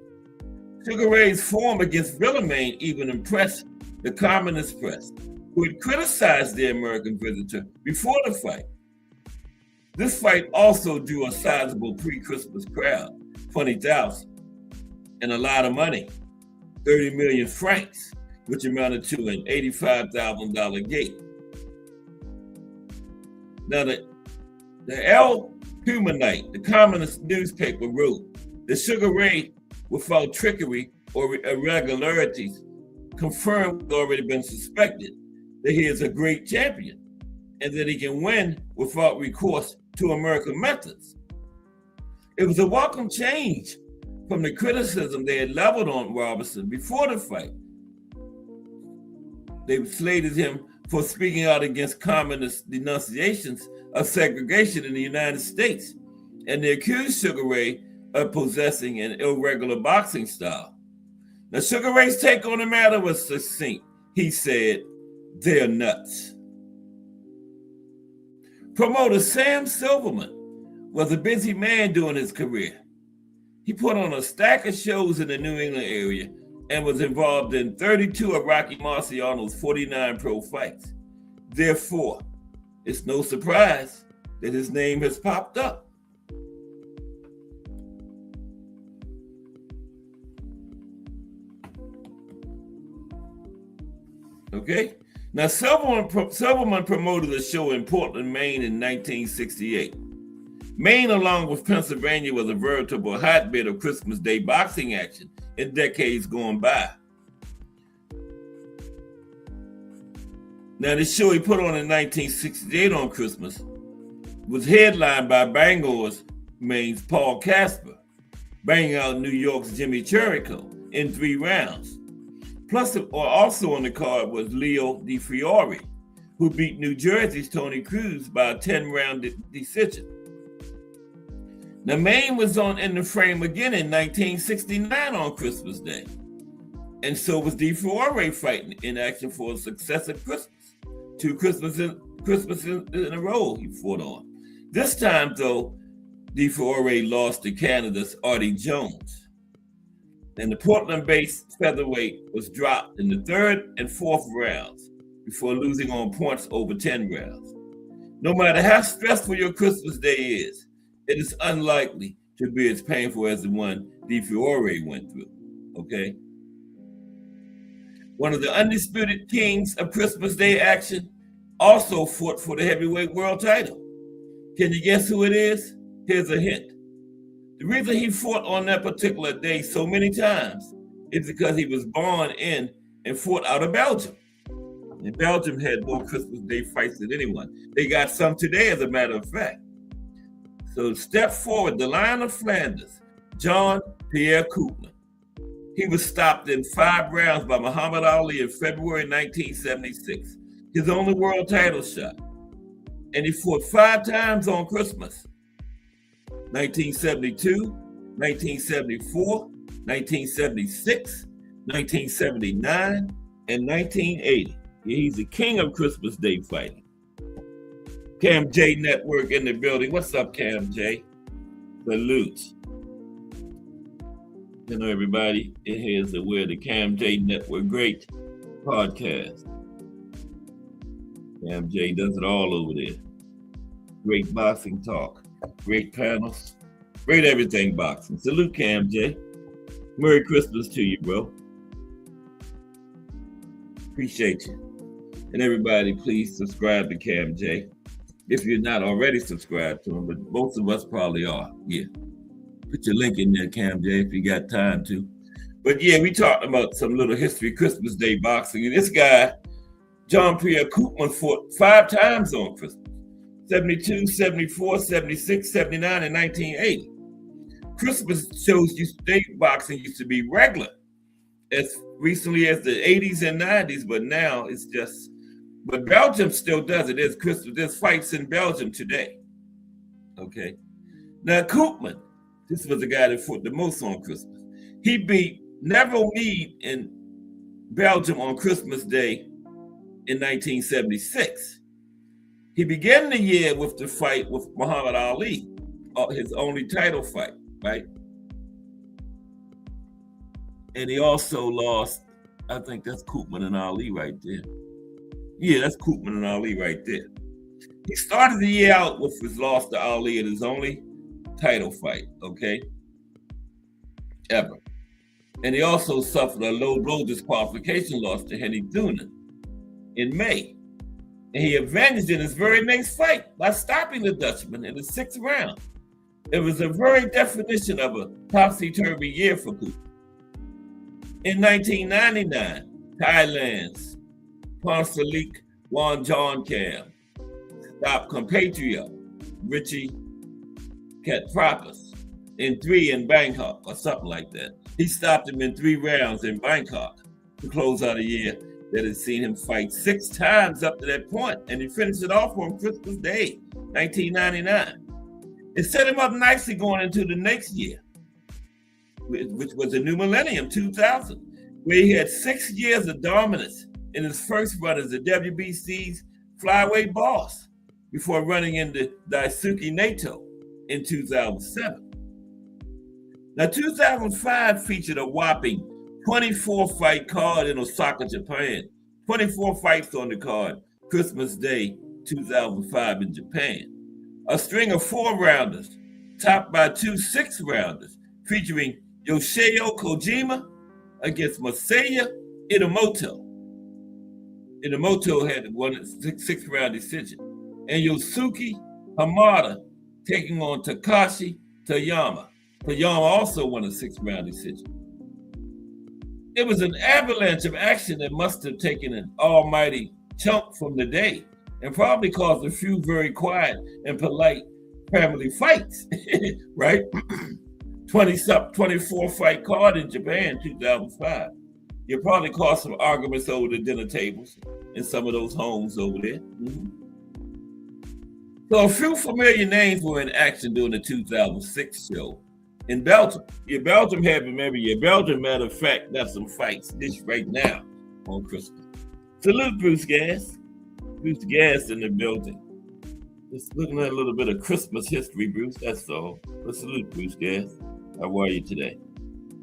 Sugar Ray's form against Villemain even impressed the communist press, who had criticized the American visitor before the fight. This fight also drew a sizable pre-Christmas crowd, 20,000, and a lot of money, 30 million francs, which amounted to an $85,000 gate. Now, the El Humanite, the communist newspaper, wrote that Sugar Ray, without trickery or irregularities, confirmed what had already been suspected, that he is a great champion and that he can win without recourse to American methods. It was a welcome change from the criticism they had leveled on Robinson before the fight. They slated him for speaking out against communist denunciations of segregation in the United States, and they accused Sugar Ray of possessing an irregular boxing style. Now, Sugar Ray's take on the matter was succinct. He said, "They're nuts." Promoter Sam Silverman was a busy man during his career. He put on a stack of shows in the New England area and was involved in 32 of Rocky Marciano's 49 pro fights. Therefore, it's no surprise that his name has popped up. Okay? Now, Silverman promoted a show in Portland, Maine in 1968. Maine, along with Pennsylvania, was a veritable hotbed of Christmas Day boxing action in decades gone by. Now, the show he put on in 1968 on Christmas was headlined by Bangor's Maine's Paul Casper, banging out New York's Jimmy Chirico in 3 rounds. Plus, also on the card was Leo DiFiore, who beat New Jersey's Tony Cruz by a 10-round decision. Now, Maine was in the frame again in 1969 on Christmas Day. And so was DiFiore fighting in action for a successive Christmas. 2 Christmases in a row he fought on. This time, though, DiFiore lost to Canada's Artie Jones. And the Portland-based featherweight was dropped in the 3rd and 4th rounds before losing on points over 10 rounds. No matter how stressful your Christmas Day is, it is unlikely to be as painful as the one DiFiore went through, okay? One of the undisputed kings of Christmas Day action also fought for the heavyweight world title. Can you guess who it is? Here's a hint. The reason he fought on that particular day so many times is because he was born in and fought out of Belgium. And Belgium had more Christmas Day fights than anyone. They got some today, as a matter of fact. So step forward, the Lion of Flanders, Jean-Pierre Koopman. He was stopped in 5 rounds by Muhammad Ali in February 1976, his only world title shot. And he fought 5 times on Christmas: 1972, 1974, 1976, 1979, and 1980. He's the king of Christmas Day fighting. Cam J Network in the building. What's up, Cam J? Salute. You know, everybody, here's where the Cam J Network, great podcast. Cam J does it all over there. Great boxing talk, great panels, great everything boxing. Salute, Cam J. Merry Christmas to you, bro. Appreciate you. And everybody, please subscribe to Cam J. If you're not already subscribed to him, but most of us probably are. Yeah. Put your link in there, Cam J, if you got time to. But yeah, we talked about some little history, Christmas Day boxing. And this guy, Jean-Pierre Koopman, fought 5 times on Christmas: 72, 74, 76, 79, and 1980. Christmas shows day boxing used to be regular as recently as the 80s and 90s, but now it's just, but Belgium still does it. There's fights in Belgium today. Okay. Now, Koopman, this was the guy that fought the most on Christmas. He beat Neville Mead in Belgium on Christmas Day in 1976. He began the year with the fight with Muhammad Ali, his only title fight, right? And he also lost, I think that's Koopman and Ali right there. Yeah, that's Koopman and Ali right there. He started the year out with his loss to Ali in his only title fight, okay? Ever. And he also suffered a low blow disqualification loss to Henny Doonan in May. And he avenged in his very next fight by stopping the Dutchman in the 6th round. It was a very definition of a topsy-turvy year for Koopman. In 1999, Thailand's Ponsalik Wongjonkam stopped compatriot Richie Katropoulos in 3 in Bangkok or something like that. He stopped him in 3 rounds in Bangkok to close out a year that had seen him fight 6 times up to that point, and he finished it off on Christmas Day, 1999. It set him up nicely going into the next year, which was the new millennium, 2000, where he had 6 years of dominance in his first run as the WBC's flyweight boss before running into Daisuke Naito in 2007. Now, 2005 featured a whopping 24-fight card in Osaka, Japan. 24 fights on the card, Christmas Day 2005 in Japan. A string of 4-rounders, topped by 2 6-rounders, featuring Yoshio Kojima against Masaya Itamoto. Itamoto had won a 6-round decision. And Yosuke Hamada taking on Takashi Toyama. Toyama also won a 6-round decision. It was an avalanche of action that must have taken an almighty chunk from the day and probably caused a few very quiet and polite family fights, right? 24 fight card in Japan, 2005. You probably caused some arguments over the dinner tables in some of those homes over there. Mm-hmm. So a few familiar names were in action during the 2006 show in Belgium. Your Belgium matter of fact, got some fights this right now on Christmas. Salute Bruce Gas. Bruce Gas in the building. Just looking at a little bit of Christmas history, Bruce, that's all. But salute Bruce Gas. How are you today?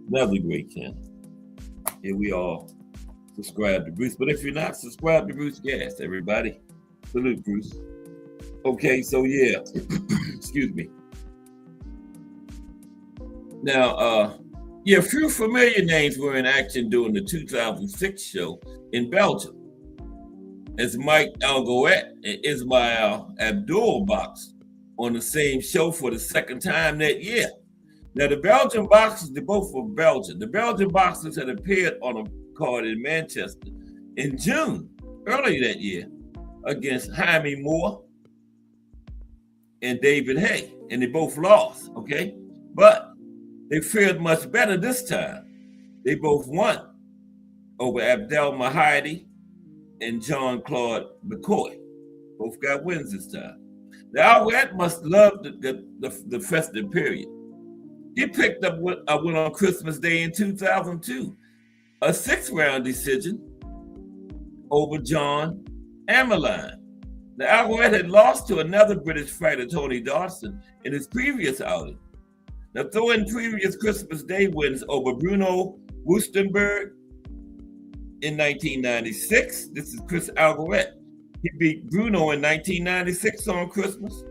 Another great channel. Here we all subscribe to Bruce. But if you're not, subscribe to Bruce Gas, everybody. Salute Bruce. Okay, so yeah, excuse me. Now, a few familiar names were in action during the 2006 show in Belgium, as Mike Algoet and Ismail Abdul boxed on the same show for the second time that year. Now, the Belgian boxers, they both were Belgian. The Belgian boxers had appeared on a card in Manchester in June, earlier that year, against Jaime Moore and David Hay, and they both lost, okay? But they fared much better this time. They both won over Abdel Mahdi and Jean-Claude McCoy. Both got wins this time. Now, Algoet must love the festive period. He picked up a win on Christmas Day in 2002, a 6th-round decision over John Amerline. Now, Algoet had lost to another British fighter, Tony Dodson, in his previous outing. Now, throw in previous Christmas Day wins over Bruno Wustenberg in 1996. This is Chris Algoet. He beat Bruno in 1996 on Christmas.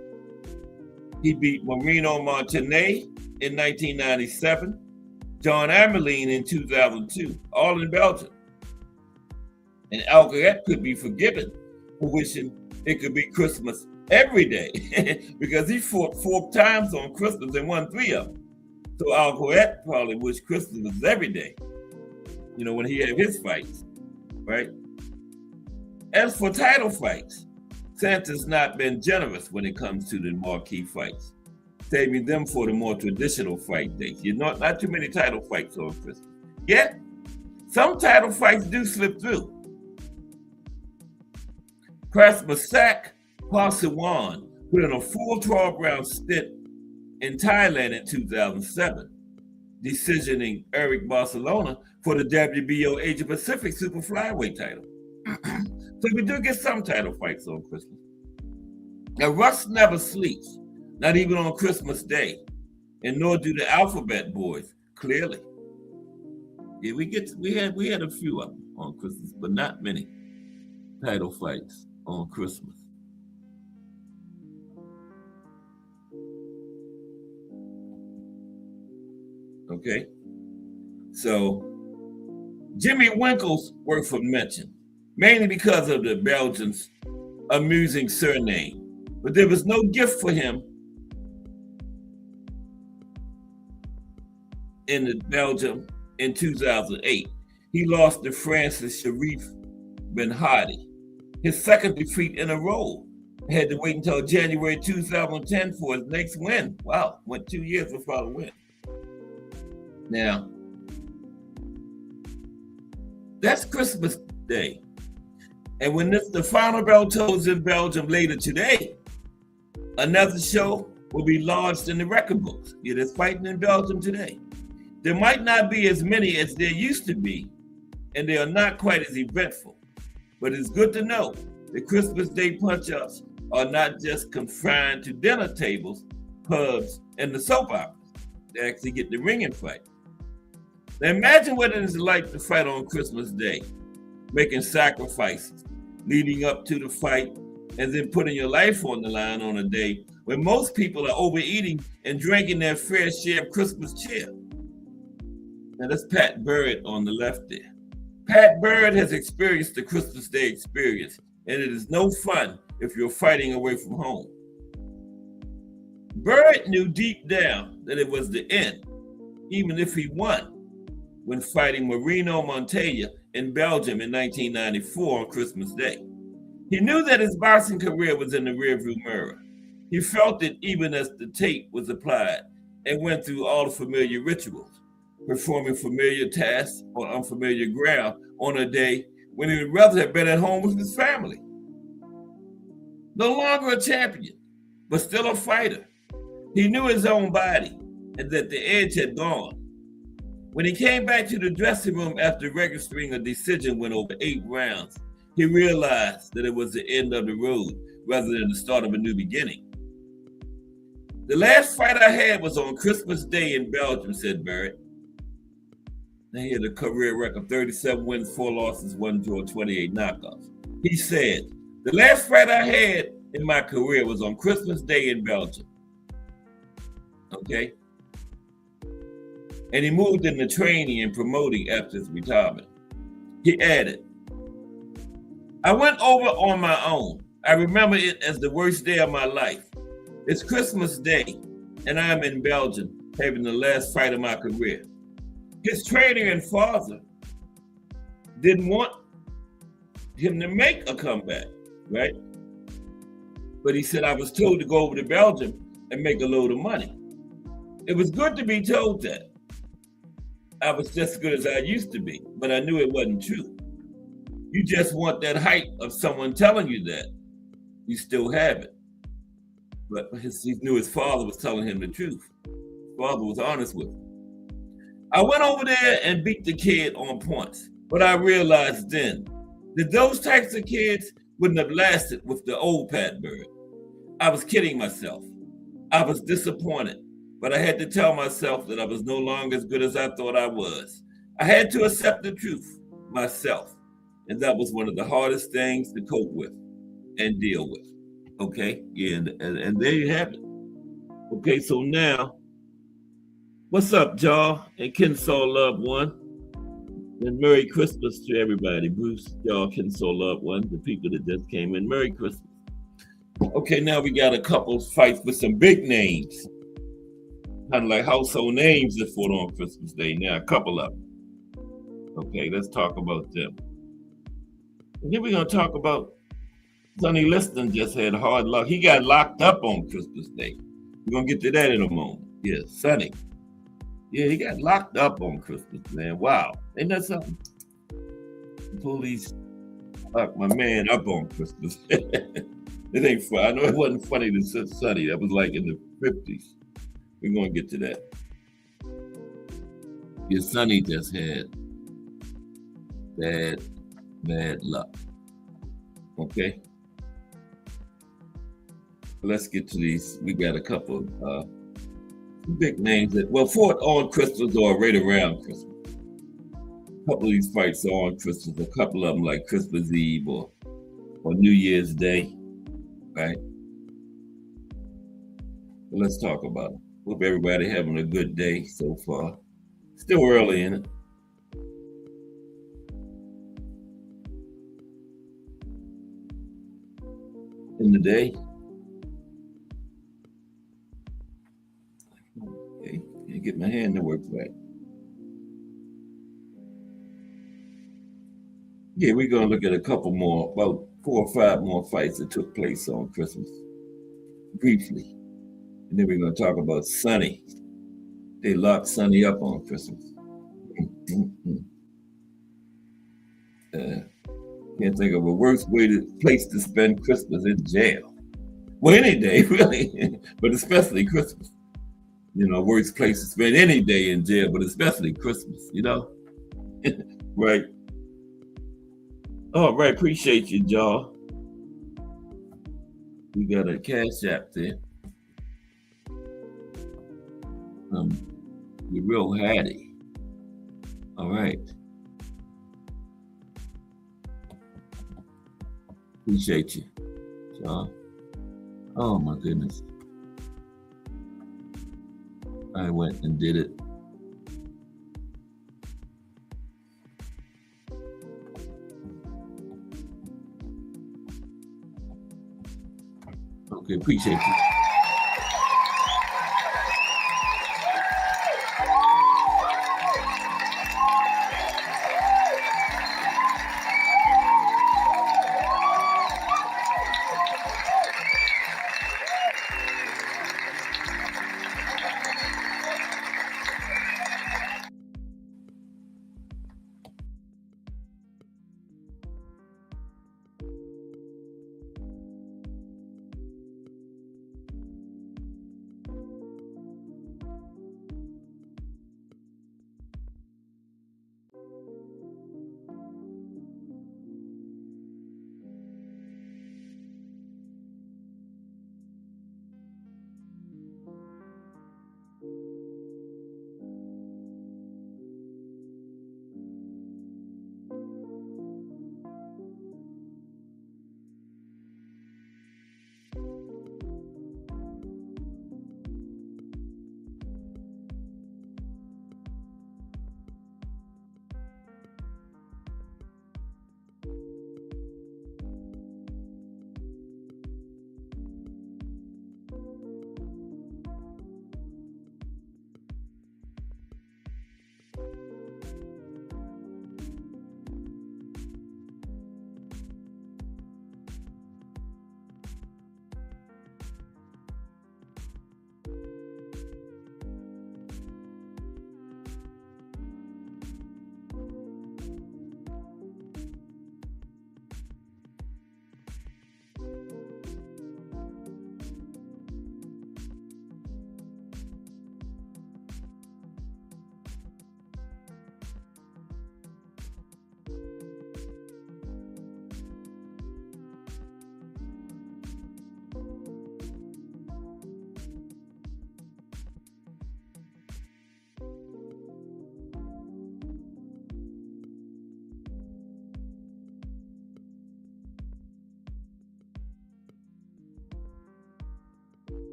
He beat Marino Montañez in 1997, John Amerline in 2002, all in Belgium. And Algoet could be forgiven for wishing it could be Christmas every day because he fought 4 times on Christmas and won 3 of them. So Algoet probably wished Christmas was every day, when he had his fights, right? As for title fights, Santa's not been generous when it comes to the marquee fights, saving them for the more traditional fight dates. Not too many title fights on Christmas. Yet, some title fights do slip through. Krasmasak Pasiwan put in a full 12-round stint in Thailand in 2007, decisioning Eric Barcelona for the WBO Asia Pacific Super Flyweight title. So we do get some title fights on Christmas. Now, Russ never sleeps, not even on Christmas Day, and nor do the Alphabet Boys, clearly. Yeah, we had a few of them on Christmas, but not many title fights on Christmas. Okay, so Jimmy Winkle's worth of mention, mainly because of the Belgians' amusing surname, but there was no gift for him in Belgium in 2008. He lost to Francis Sharif Ben Hadi, his second defeat in a row. He had to wait until January 2010 for his next win. Wow, went 2 years without a win. Now, that's Christmas Day. And when the final bell tolls in Belgium later today, another show will be lodged in the record books. Yeah, there's fighting in Belgium today. There might not be as many as there used to be, and they are not quite as eventful. But it's good to know that Christmas Day punch-ups are not just confined to dinner tables, pubs, and the soap operas. They actually get the ringing fight. Now imagine what it is like to fight on Christmas Day, making sacrifices, leading up to the fight, and then putting your life on the line on a day when most people are overeating and drinking their fair share of Christmas cheer. Now that's Pat Bird on the left there. Pat Bird has experienced the Christmas Day experience, and it is no fun if you're fighting away from home. Bird knew deep down that it was the end, even if he won, when fighting Marino Montañez in Belgium in 1994 on Christmas Day. He knew that his boxing career was in the rearview mirror, He felt it even as the tape was applied and went through all the familiar rituals, performing familiar tasks on unfamiliar ground on a day when he would rather have been at home with his family. No longer a champion, but still a fighter. He knew his own body and that the edge had gone. When he came back to the dressing room after registering a decision win over 8 rounds, he realized that it was the end of the road rather than the start of a new beginning. The last fight I had was on Christmas Day in Belgium, said Barrett. Now he had a career record, 37 wins, 4 losses, 1 draw, 28 knockouts. He said, the last fight I had in my career was on Christmas Day in Belgium. Okay? And he moved into training and promoting after his retirement. He added, I went over on my own. I remember it as the worst day of my life. It's Christmas Day, and I'm in Belgium having the last fight of my career. His trainer and father didn't want him to make a comeback, right? But he said, I was told to go over to Belgium and make a load of money. It was good to be told that. I was just as good as I used to be, but I knew it wasn't true. You just want that hype of someone telling you that. You still have it. But he knew his father was telling him the truth. His father was honest with him. I went over there and beat the kid on points, but I realized then that those types of kids wouldn't have lasted with the old Pat Barrett. I was kidding myself. I was disappointed, but I had to tell myself that I was no longer as good as I thought I was. I had to accept the truth myself, and that was one of the hardest things to cope with and deal with. Okay, yeah, and there you have it. Okay, so now, what's up, y'all? And Kensaw Loved One. And Merry Christmas to everybody. Bruce, y'all, Kensaw Loved One, the people that just came in. Merry Christmas. Okay, now we got a couple fights with some big names. Kind of like household names that fought on Christmas Day. Now, a couple of them. Okay, let's talk about them. And then we're going to talk about Sonny Liston just had hard luck. He got locked up on Christmas Day. We're going to get to that in a moment. Yeah, Sonny. Yeah, he got locked up on Christmas, man. Wow. Ain't that something? The police locked my man up on Christmas. It ain't funny. I know it wasn't funny to say Sonny. That was like in the 50s. We're going to get to that. Yeah, Sonny just had bad luck. Okay? Let's get to these. We got a couple of big names that, well, fought on Christmas or right around Christmas. A couple of these fights are on Christmas. A couple of them like Christmas Eve or New Year's Day, right? But let's talk about it. Hope everybody having a good day so far. Still early in it. In the day. Okay, can't get my hand to work right. Yeah, we're gonna look at a couple more, about 4 or 5 more fights that took place on Christmas, briefly. And then we're gonna talk about Sonny. They locked Sonny up on Christmas. Can't think of a worse place to spend Christmas in jail. Well, any day, really, but especially Christmas. You know, worst place to spend any day in jail, but especially Christmas, you know? Right. All right, appreciate you, y'all. We got a Cash App there. You're real hattie. All right. Appreciate you, y'all. Oh my goodness. I went and did it. Okay, appreciate you.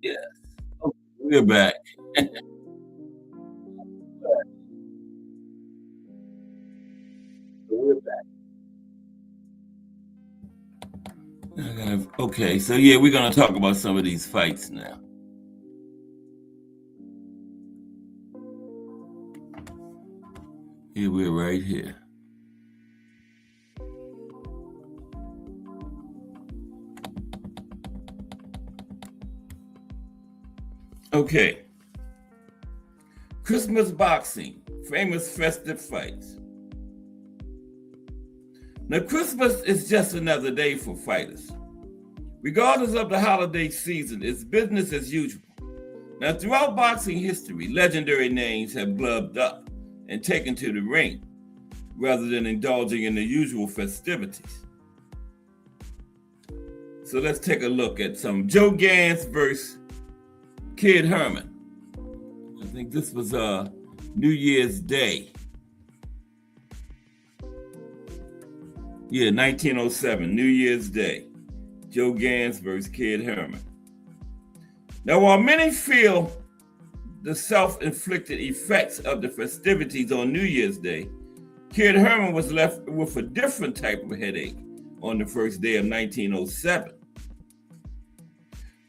Yeah. Okay, we're back. We're back. Okay, so yeah, we're gonna talk about some of these fights now. Here we're right here. Okay. Christmas boxing, famous festive fights. Now, Christmas is just another day for fighters. Regardless of the holiday season, it's business as usual. Now, throughout boxing history, legendary names have gloved up and taken to the ring rather than indulging in the usual festivities. So let's take a look at some Joe Gans versus Kid Herman. I think this was New Year's Day. Yeah, 1907, New Year's Day. Joe Gans versus Kid Herman. Now, while many feel the self-inflicted effects of the festivities on New Year's Day, Kid Herman was left with a different type of headache on the first day of 1907.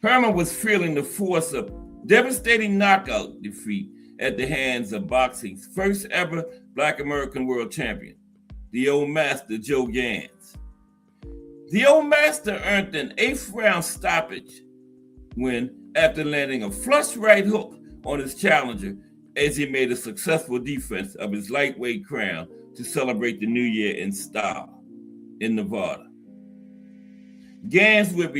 Herman was feeling the force of devastating knockout defeat at the hands of boxing's first ever Black American world champion, the Old Master Joe Gans. The Old Master earned an 8th round stoppage win after landing a flush right hook on his challenger as he made a successful defense of his lightweight crown to celebrate the new year in style in Nevada. Gans would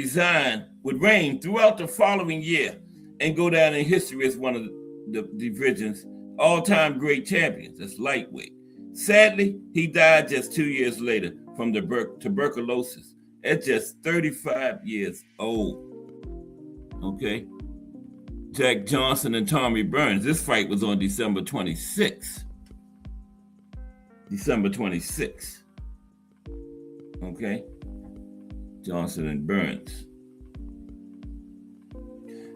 reign throughout the following year and go down in history as one of the division's all-time great champions. That's lightweight. Sadly, he died just 2 years later from tuberculosis at just 35 years old. Okay. Jack Johnson and Tommy Burns. This fight was on December 26th. December 26th. Okay. Johnson and Burns.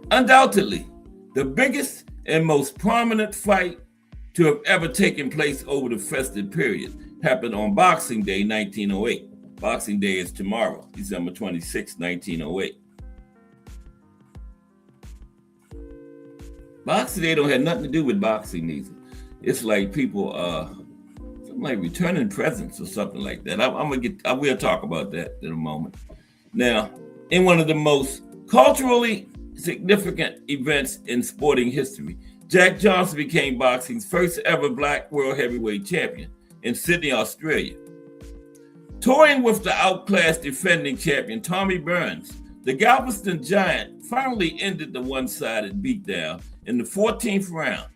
Undoubtedly, the biggest and most prominent fight to have ever taken place over the festive period happened on Boxing Day, 1908. Boxing Day is tomorrow, December 26, 1908. Boxing Day don't have nothing to do with boxing either. It's like people, something like returning presents or something like that. We'll talk about that in a moment. Now, in one of the most culturally significant events in sporting history, Jack Johnson became boxing's first ever Black world heavyweight champion in Sydney, Australia. Toying with the outclassed defending champion Tommy Burns, the Galveston Giant finally ended the one-sided beatdown in the 14th round.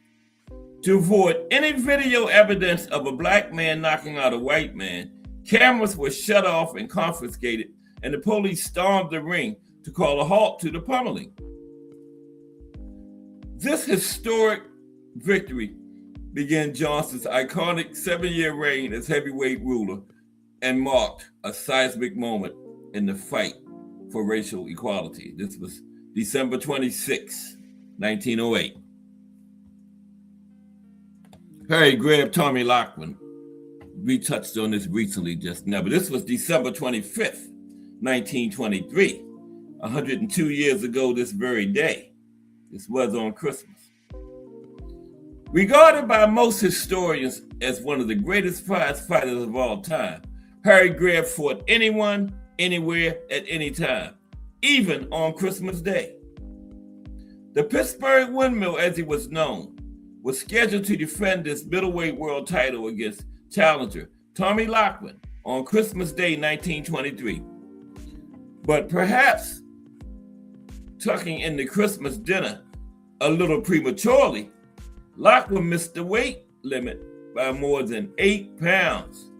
To avoid any video evidence of a black man knocking out a white man, cameras were shut off and confiscated, and the police stormed the ring to call a halt to the pummeling. This historic victory began Johnson's iconic 7-year reign as heavyweight ruler and marked a seismic moment in the fight for racial equality. This was December 26, 1908. Harry grabbed Tommy Loughlin. We touched on this recently just now, but this was December 25th, 1923, 102 years ago this very day. This was on Christmas. Regarded by most historians as one of the greatest prize fighters of all time, Harry Greb fought anyone, anywhere, at any time, even on Christmas Day. The Pittsburgh Windmill, as he was known, was scheduled to defend this middleweight world title against challenger Tommy Loughlin on Christmas Day, 1923. But perhaps tucking in the Christmas dinner a little prematurely, Loughlin missed the weight limit by more than 8 pounds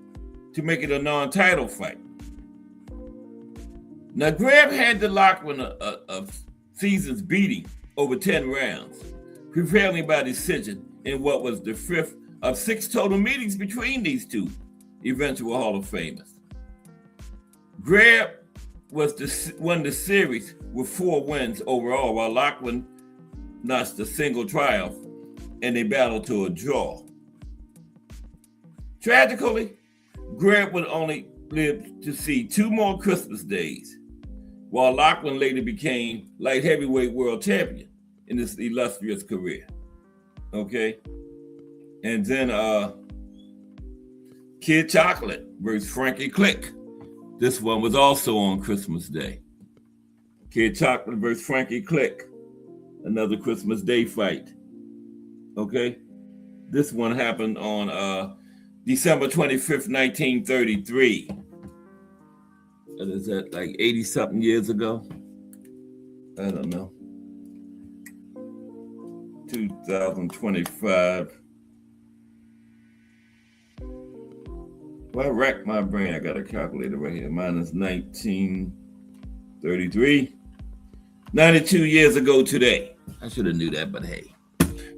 to make it a non-title fight. Now, Greb handed Loughlin a season's beating over 10 rounds, prevailing by decision in what was the 5th of 6 total meetings between these two eventual Hall of Famers. Greb won the series with 4 wins overall, while Lachlan notched a single triumph, and they battled to a draw. Tragically, Grant would only live to see 2 more Christmas days, while Lachlan later became light heavyweight world champion in this illustrious career. Okay? And then Kid Chocolate versus Frankie Click. This one was also on Christmas Day. Kid Chocolate versus Frankie Click. Another Christmas Day fight. Okay? This one happened on December 25th, 1933. What is that, like 80-something years ago? I don't know. 2025. Well, I racked my brain. I got a calculator right here. Mine is 1933. 92 years ago today. I should have knew that, but hey.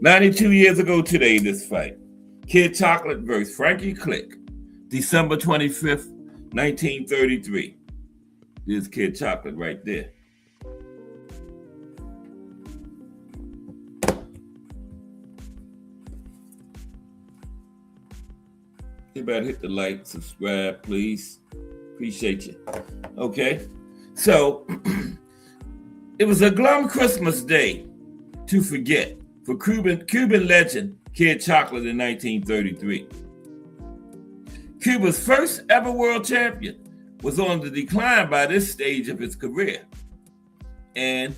92 years ago today, this fight. Kid Chocolate versus Frankie Click. December 25th, 1933. There's Kid Chocolate right there. You better hit the like, subscribe, please. Appreciate you. Okay. So, it was a glum Christmas day to forget for Cuban legend Kid Chocolate in 1933. Cuba's first ever world champion was on the decline by this stage of his career, and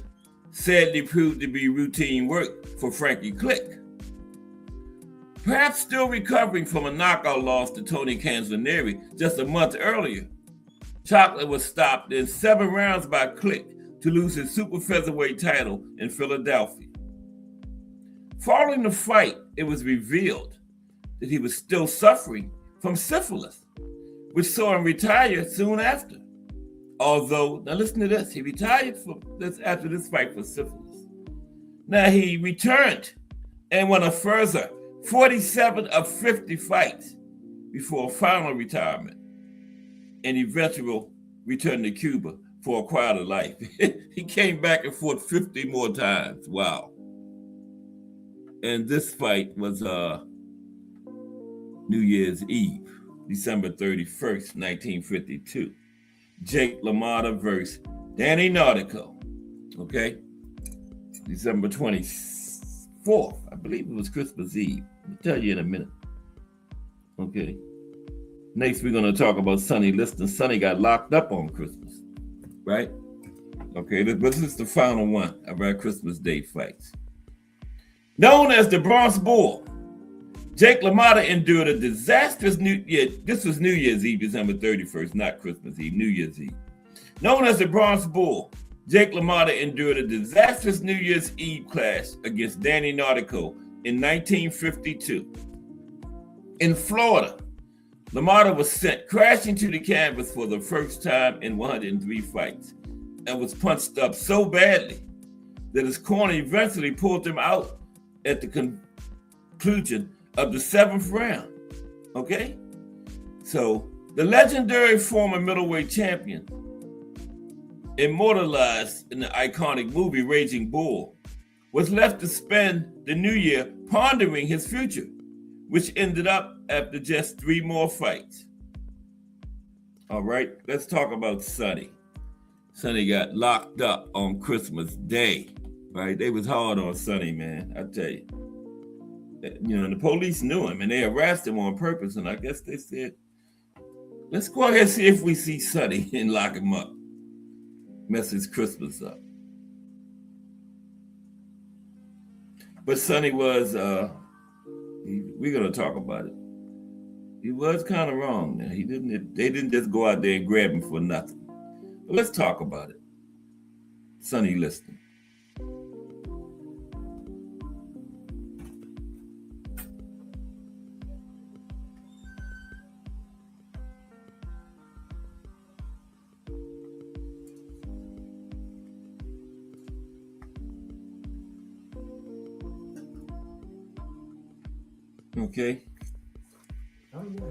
sadly proved to be routine work for Frankie Click. Perhaps still recovering from a knockout loss to Tony Canzoneri just a month earlier, Chocolate was stopped in 7 rounds by Click to lose his super featherweight title in Philadelphia. Following the fight, it was revealed that he was still suffering from syphilis, which saw him retire soon after. Although, now listen to this, he retired after this fight for syphilis. Now he returned and won a further 47 of 50 fights before a final retirement, and eventually returned to Cuba for a quieter life. He came back and fought 50 more times. Wow. And this fight was New Year's Eve, December 31st, 1952. Jake LaMotta versus Danny Nardico. Okay? December 24th. I believe it was Christmas Eve. I'll tell you in a minute. Okay. Next, we're going to talk about Sonny Liston. Sonny got locked up on Christmas, right? Okay, this is the final one of our Christmas Day fights. Known as the Bronx Bull, Jake LaMotta endured a disastrous this was New Year's Eve, December 31st, not Christmas Eve, New Year's Eve. Known as the Bronx Bull, Jake LaMotta endured a disastrous New Year's Eve clash against Danny Nardico in 1952. In Florida, LaMotta was sent crashing to the canvas for the first time in 103 fights and was punched up so badly that his corner eventually pulled him out at the conclusion of the 7th round. Okay? So, the legendary former middleweight champion, immortalized in the iconic movie Raging Bull, was left to spend the new year pondering his future, which ended up after just 3 more fights. All right, let's talk about Sonny. Sonny got locked up on Christmas Day, right? They was hard on Sonny, man, I tell you. You know, and the police knew him, and they harassed him on purpose, and I guess they said, let's go ahead and see if we see Sonny and lock him up. Mess his Christmas up. But Sonny was, we're going to talk about it. He was kind of wrong. Now. They didn't just go out there and grab him for nothing. But let's talk about it. Sonny Liston. Okay. Oh, yes.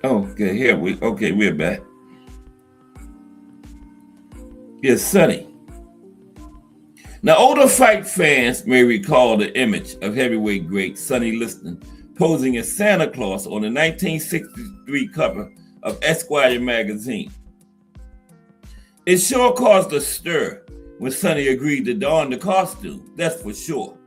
Okay, we're back. Yes, Sonny. Now, older fight fans may recall the image of heavyweight great Sonny Liston posing as Santa Claus on the 1963 cover of Esquire magazine. It sure caused a stir when Sonny agreed to don the costume, that's for sure.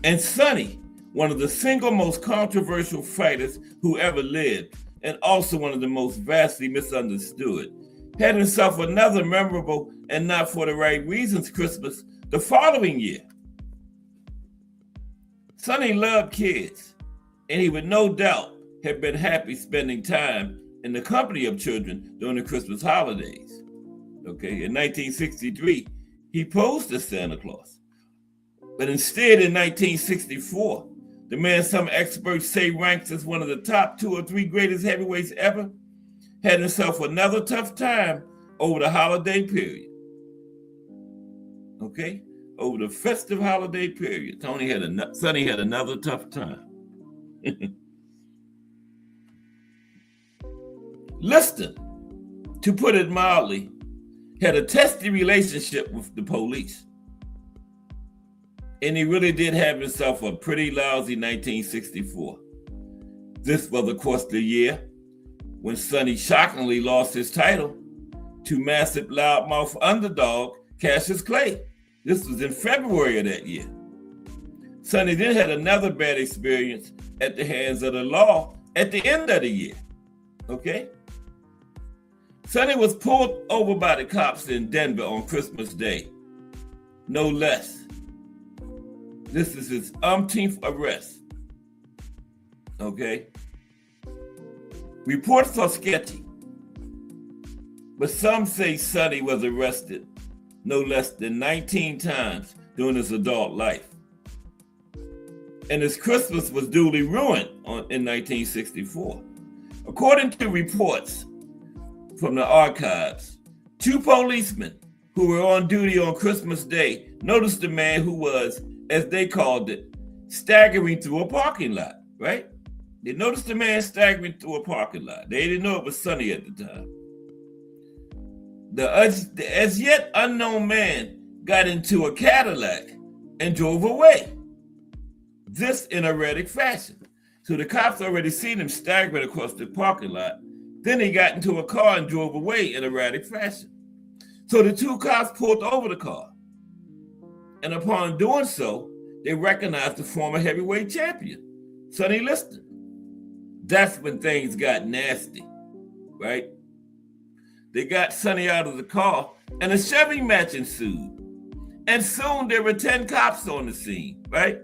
And Sonny, one of the single most controversial fighters who ever lived, and also one of the most vastly misunderstood, had himself another memorable and not for the right reasons Christmas the following year. Sonny loved kids, and he would no doubt have been happy spending time in the company of children during the Christmas holidays. Okay, in 1963, he posed as Santa Claus. But instead, in 1964, the man some experts say ranks as one of the top 2 or 3 greatest heavyweights ever, had himself another tough time over the holiday period. Okay, over the festive holiday period, Sonny had another tough time. Liston, to put it mildly, had a testy relationship with the police. And he really did have himself a pretty lousy 1964. This was, of course, the year when Sonny shockingly lost his title to massive loudmouth underdog Cassius Clay. This was in February of that year. Sonny then had another bad experience at the hands of the law at the end of the year. Okay? Sonny was pulled over by the cops in Denver on Christmas Day. No less. This is his umpteenth arrest. Okay? Reports are sketchy, but some say Sonny was arrested no less than 19 times during his adult life. And his Christmas was duly ruined in 1964. According to reports from the archives, 2 policemen who were on duty on Christmas Day noticed a man who was, as they called it, staggering through a parking lot, right? They noticed a man staggering through a parking lot. They didn't know it was Sonny at the time. The as yet unknown man got into a Cadillac and drove away. This in erratic fashion. So the cops already seen him staggering across the parking lot. Then he got into a car and drove away in erratic fashion. So the 2 cops pulled over the car. And upon doing so, they recognized the former heavyweight champion, Sonny Liston. That's when things got nasty, right? They got Sonny out of the car and a shoving match ensued. And soon there were 10 cops on the scene, right?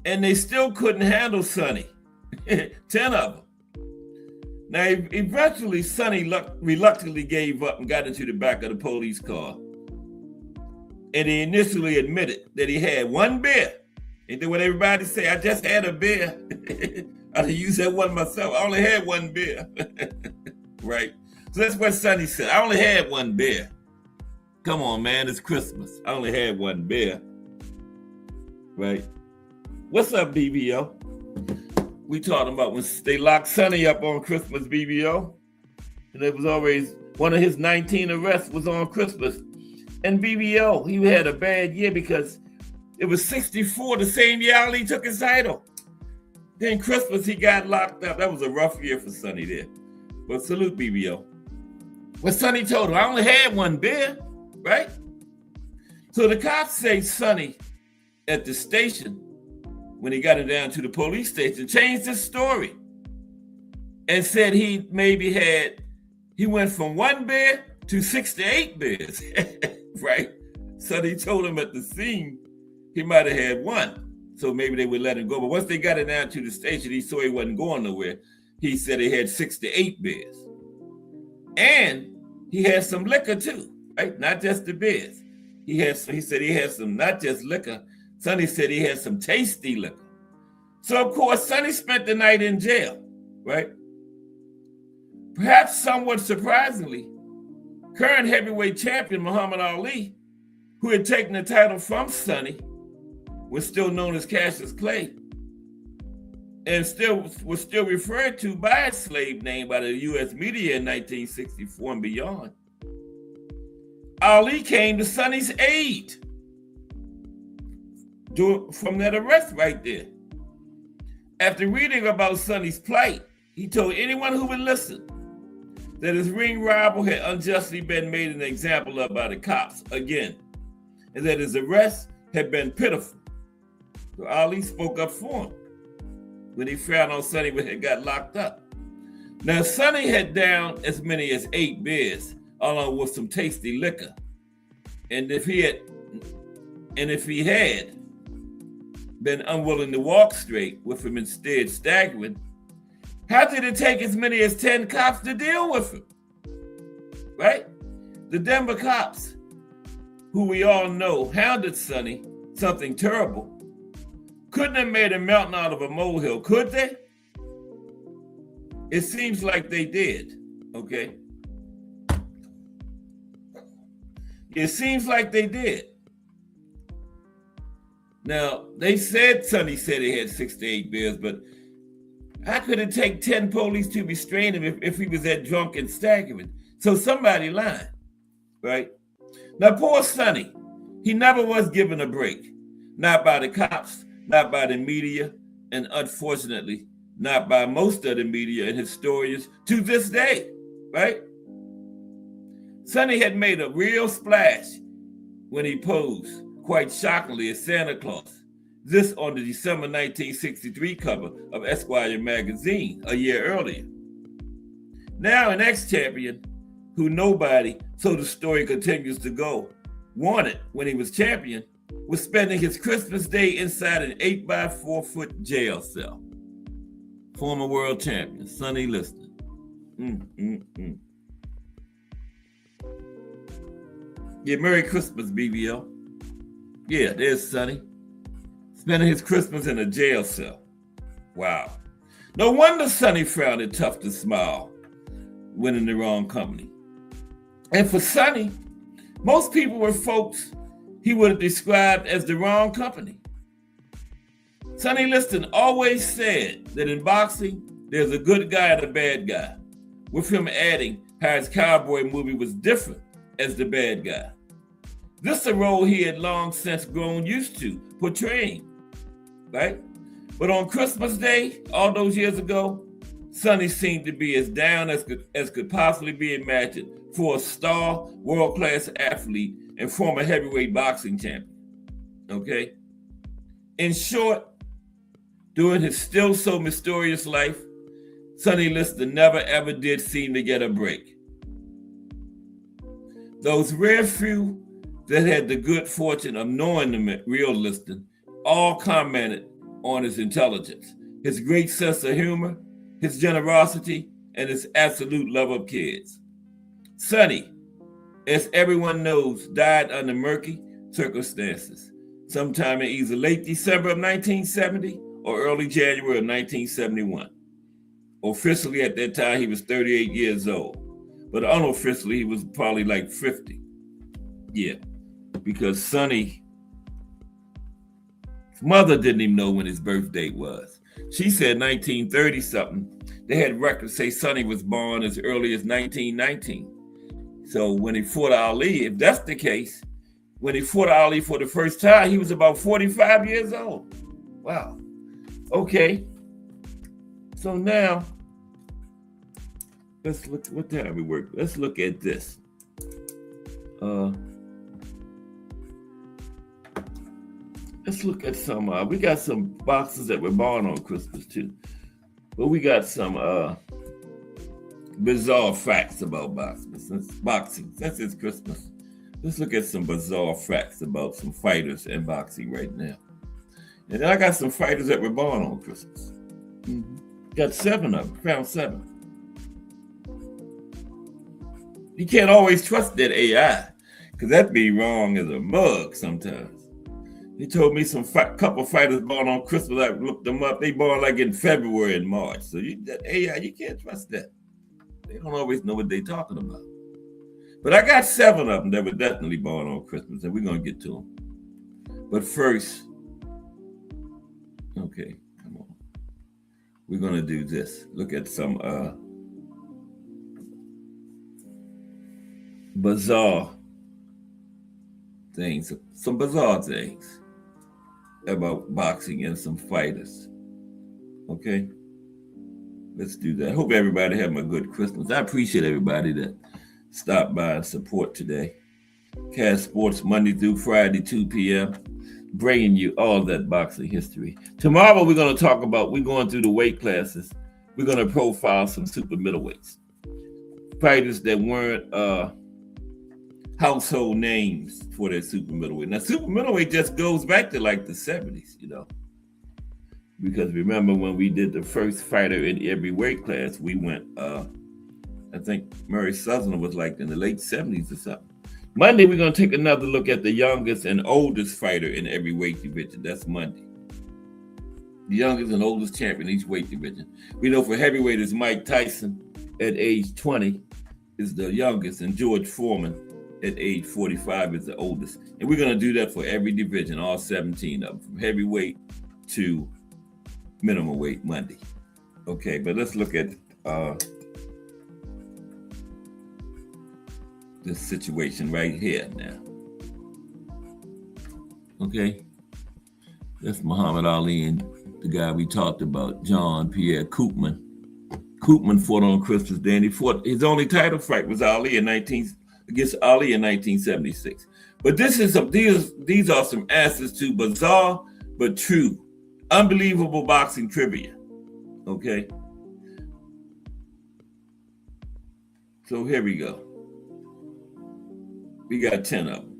And they still couldn't handle Sonny, 10 of them. Now, eventually, Sonny reluctantly gave up and got into the back of the police car. And he initially admitted that he had 1 beer. Ain't that what everybody say? I just had a beer. I used that one myself. I only had 1 beer. Right? So that's what Sonny said. I only had 1 beer. Come on, man. It's Christmas. I only had 1 beer. Right? What's up, BBO? We talking about when they locked Sonny up on Christmas, BBO. And it was always one of his 19 arrests was on Christmas. And BBO, he had a bad year because it was 64, the same year Ali took his title. Then Christmas, he got locked up. That was a rough year for Sonny there. But salute, BBO. When Sonny told him, I only had 1 beer, right? So the cops say Sonny at the station, when he got him down to the police station, changed his story and said he went from 1 beer to 6 to 8 beers, right? So they told him at the scene he might have had 1, so maybe they would let him go. But once they got him down to the station, he saw he wasn't going nowhere. He said he had 6 to 8 beers. And he had some liquor too, right? Not just the beers. He said he had some, not just liquor. Sonny said he had some tasty liquor. So of course, Sonny spent the night in jail, right? Perhaps somewhat surprisingly, current heavyweight champion Muhammad Ali, who had taken the title from Sonny, was still known as Cassius Clay. and still was still referred to by its slave name by the U.S. media in 1964 and beyond, Ali came to Sonny's aid from that arrest right there. After reading about Sonny's plight, he told anyone who would listen that his ring rival had unjustly been made an example of by the cops again, and that his arrest had been pitiful. So Ali spoke up for him when he found out Sonny had got locked up. Now, Sonny had downed as many as 8 beers, along with some tasty liquor. And if he had been unwilling to walk straight, with him instead staggering, how did it take as many as 10 cops to deal with him? Right? The Denver cops, who we all know hounded Sonny, something terrible, couldn't have made a mountain out of a molehill, could they? It seems like they did, okay? It seems like they did. Now, they said Sonny said he had 6 to 8 beers, but how could it take 10 police to restrain him if he was that drunk and staggering? So somebody lied, right? Now, poor Sonny, he never was given a break. Not by the cops, not by the media, and unfortunately, not by most of the media and historians to this day, right? Sonny had made a real splash when he posed, quite shockingly, as Santa Claus. This on the December 1963 cover of Esquire magazine a year earlier. Now an ex-champion who nobody, so the story continues to go, wanted when he was champion, was spending his Christmas Day inside an 8x4-foot jail cell. Former world champion, Sonny Liston. Yeah, Merry Christmas, BBL. Yeah, there's Sonny. Spending his Christmas in a jail cell. Wow. No wonder Sonny found it tough to smile when in the wrong company. And for Sonny, most people were folks he would have described as the wrong company. Sonny Liston always said that in boxing, there's a good guy and a bad guy, with him adding how his cowboy movie was different as the bad guy. This is a role he had long since grown used to portraying, right? But on Christmas Day, all those years ago, Sonny seemed to be as down as could possibly be imagined for a star, world-class athlete and former heavyweight boxing champion, okay? In short, during his still so mysterious life, Sonny Liston never ever did seem to get a break. Those rare few that had the good fortune of knowing the real Liston all commented on his intelligence, his great sense of humor, his generosity, and his absolute love of kids. Sonny, as everyone knows, died under murky circumstances, sometime in either late December of 1970 or early January of 1971. Officially at that time, he was 38 years old, but unofficially, he was probably like 50. Yeah, because Sonny's mother didn't even know when his birth date was. She said 1930 something. They had records say Sonny was born as early as 1919. So when he fought Ali, if that's the case, when he fought Ali for the first time, he was about 45 years old. Wow. Okay. So now, let's look, what time we work? Let's look at this. Let's look at some, we got some boxers that were born on Christmas too. But we got some bizarre facts about boxing. Since it's Christmas, let's look at some bizarre facts about some fighters in boxing right now. And then I got some fighters that were born on Christmas. Got 7 of them, found 7. You can't always trust that AI, because that'd be wrong as a mug sometimes. He told me some couple fighters born on Christmas. I looked them up. They born like in February and March. So that AI, you can't trust that. They don't always know what they're talking about. But I got 7 of them that were definitely born on Christmas, and we're going to get to them. But first, okay, come on. we're going to do this. Look at some bizarre things about boxing and some fighters. Okay? Let's do that. Hope everybody having a good Christmas. I appreciate everybody that stopped by and support today. Cass Sports, Monday through Friday, 2 p.m., bringing you all that boxing history. Tomorrow, we're going to talk about, we're going through the weight classes. We're going to profile some super middleweights. Fighters that weren't household names for their super middleweight. Now, super middleweight just goes back to like the 70s, because remember when we did the first fighter in every weight class, we went, I think Murray Sutherland was like in the late 70s or something. Monday, we're going to take another look at the youngest and oldest fighter in every weight division. That's Monday. The youngest and oldest champion in each weight division. We know for heavyweight is Mike Tyson at age 20 is the youngest, and George Foreman at age 45 is the oldest. And we're going to do that for every division, all 17 of them, from heavyweight to minimum weight Monday. Okay, but let's look at this situation right here now. Okay, that's Muhammad Ali and the guy we talked about, John Pierre Koopman. Koopman fought on Christmas Day, and he fought, his only title fight was against Ali in 1976. But these are some answers to bizarre but true, unbelievable boxing trivia. Okay, so here we go. We got 10 of them.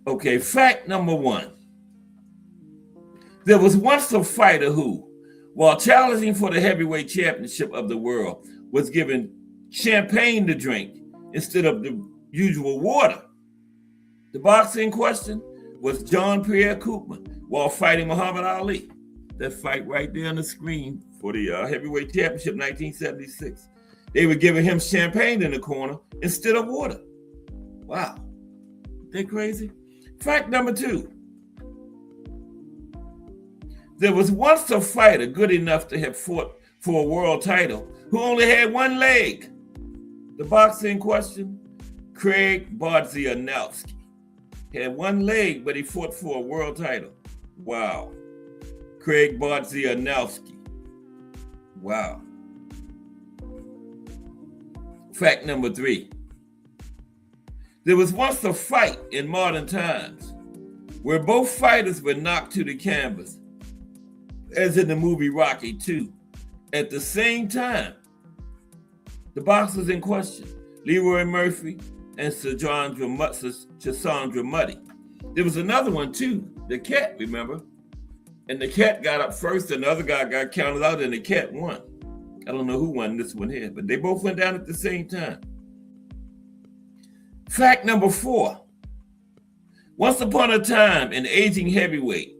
Okay, fact number 1. There was once a fighter who, while challenging for the heavyweight championship of the world, was given champagne to drink instead of the usual water. The boxer in question was John Pierre Koopman while fighting Muhammad Ali. That fight right there on the screen for the heavyweight championship 1976. They were giving him champagne in the corner instead of water. Wow. They're crazy. Fact number 2. There was once a fighter good enough to have fought for a world title who only had one leg. The boxer in question, Craig Bodzianowski, had one leg, but he fought for a world title. Wow. Craig Bodzianowski. Wow. Fact number 3. There was once a fight in modern times where both fighters were knocked to the canvas, as in the movie Rocky II, at the same time. The boxers in question, Leroy Murphy and Chisandra Muddy. There was another one too, the Cat, remember? And the Cat got up first and the other guy got counted out and the Cat won. I don't know who won this one here, but they both went down at the same time. Fact number 4. Once upon a time, an aging heavyweight,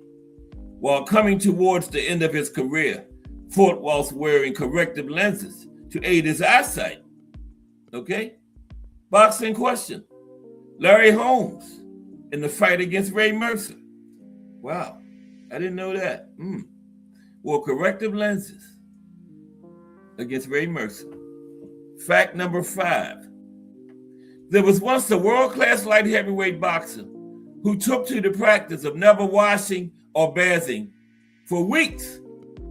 while coming towards the end of his career, fought whilst wearing corrective lenses to aid his eyesight. Okay? Boxing question, Larry Holmes in the fight against Ray Mercer. Wow, I didn't know that. Wore corrective lenses against Ray Mercer. Fact number 5. There was once a world-class light heavyweight boxer who took to the practice of never washing or bathing for weeks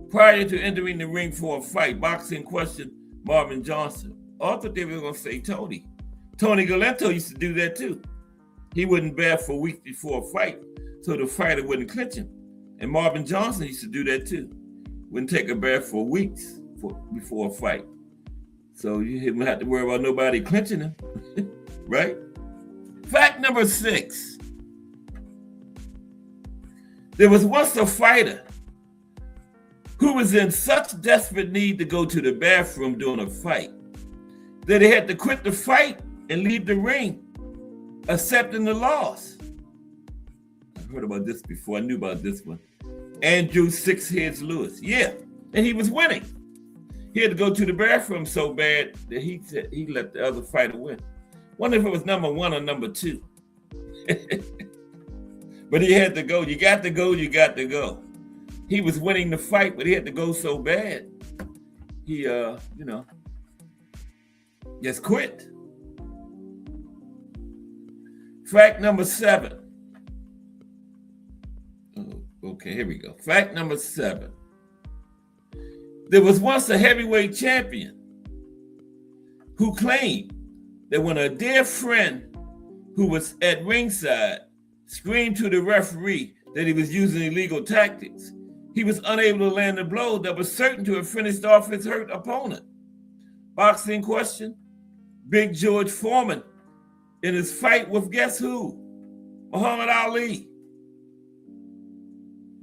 prior to entering the ring for a fight. Boxing question, Marvin Johnson. I thought they were going to say Tony. Tony Galento used to do that too. He wouldn't bath for weeks before a fight so the fighter wouldn't clinch him. And Marvin Johnson used to do that too. Wouldn't take a bath for weeks before a fight. So you didn't have to worry about nobody clinching him, right? Fact number 6. There was once a fighter who was in such desperate need to go to the bathroom during a fight that he had to quit the fight and leave the ring, accepting the loss. I've heard about this before. I knew about this one. Andrew Six Heads Lewis. Yeah, and he was winning. He had to go to the bathroom so bad that he let the other fighter win. Wonder if it was number 1 or number 2. But he had to go. You got to go. He was winning the fight, but he had to go so bad. He, just quit. Fact number 7. Okay, here we go. Fact number 7. There was once a heavyweight champion who claimed that when a dear friend who was at ringside screamed to the referee that he was using illegal tactics, he was unable to land a blow that was certain to have finished off his hurt opponent. Boxing question: Big George Foreman in his fight with guess who? Muhammad Ali.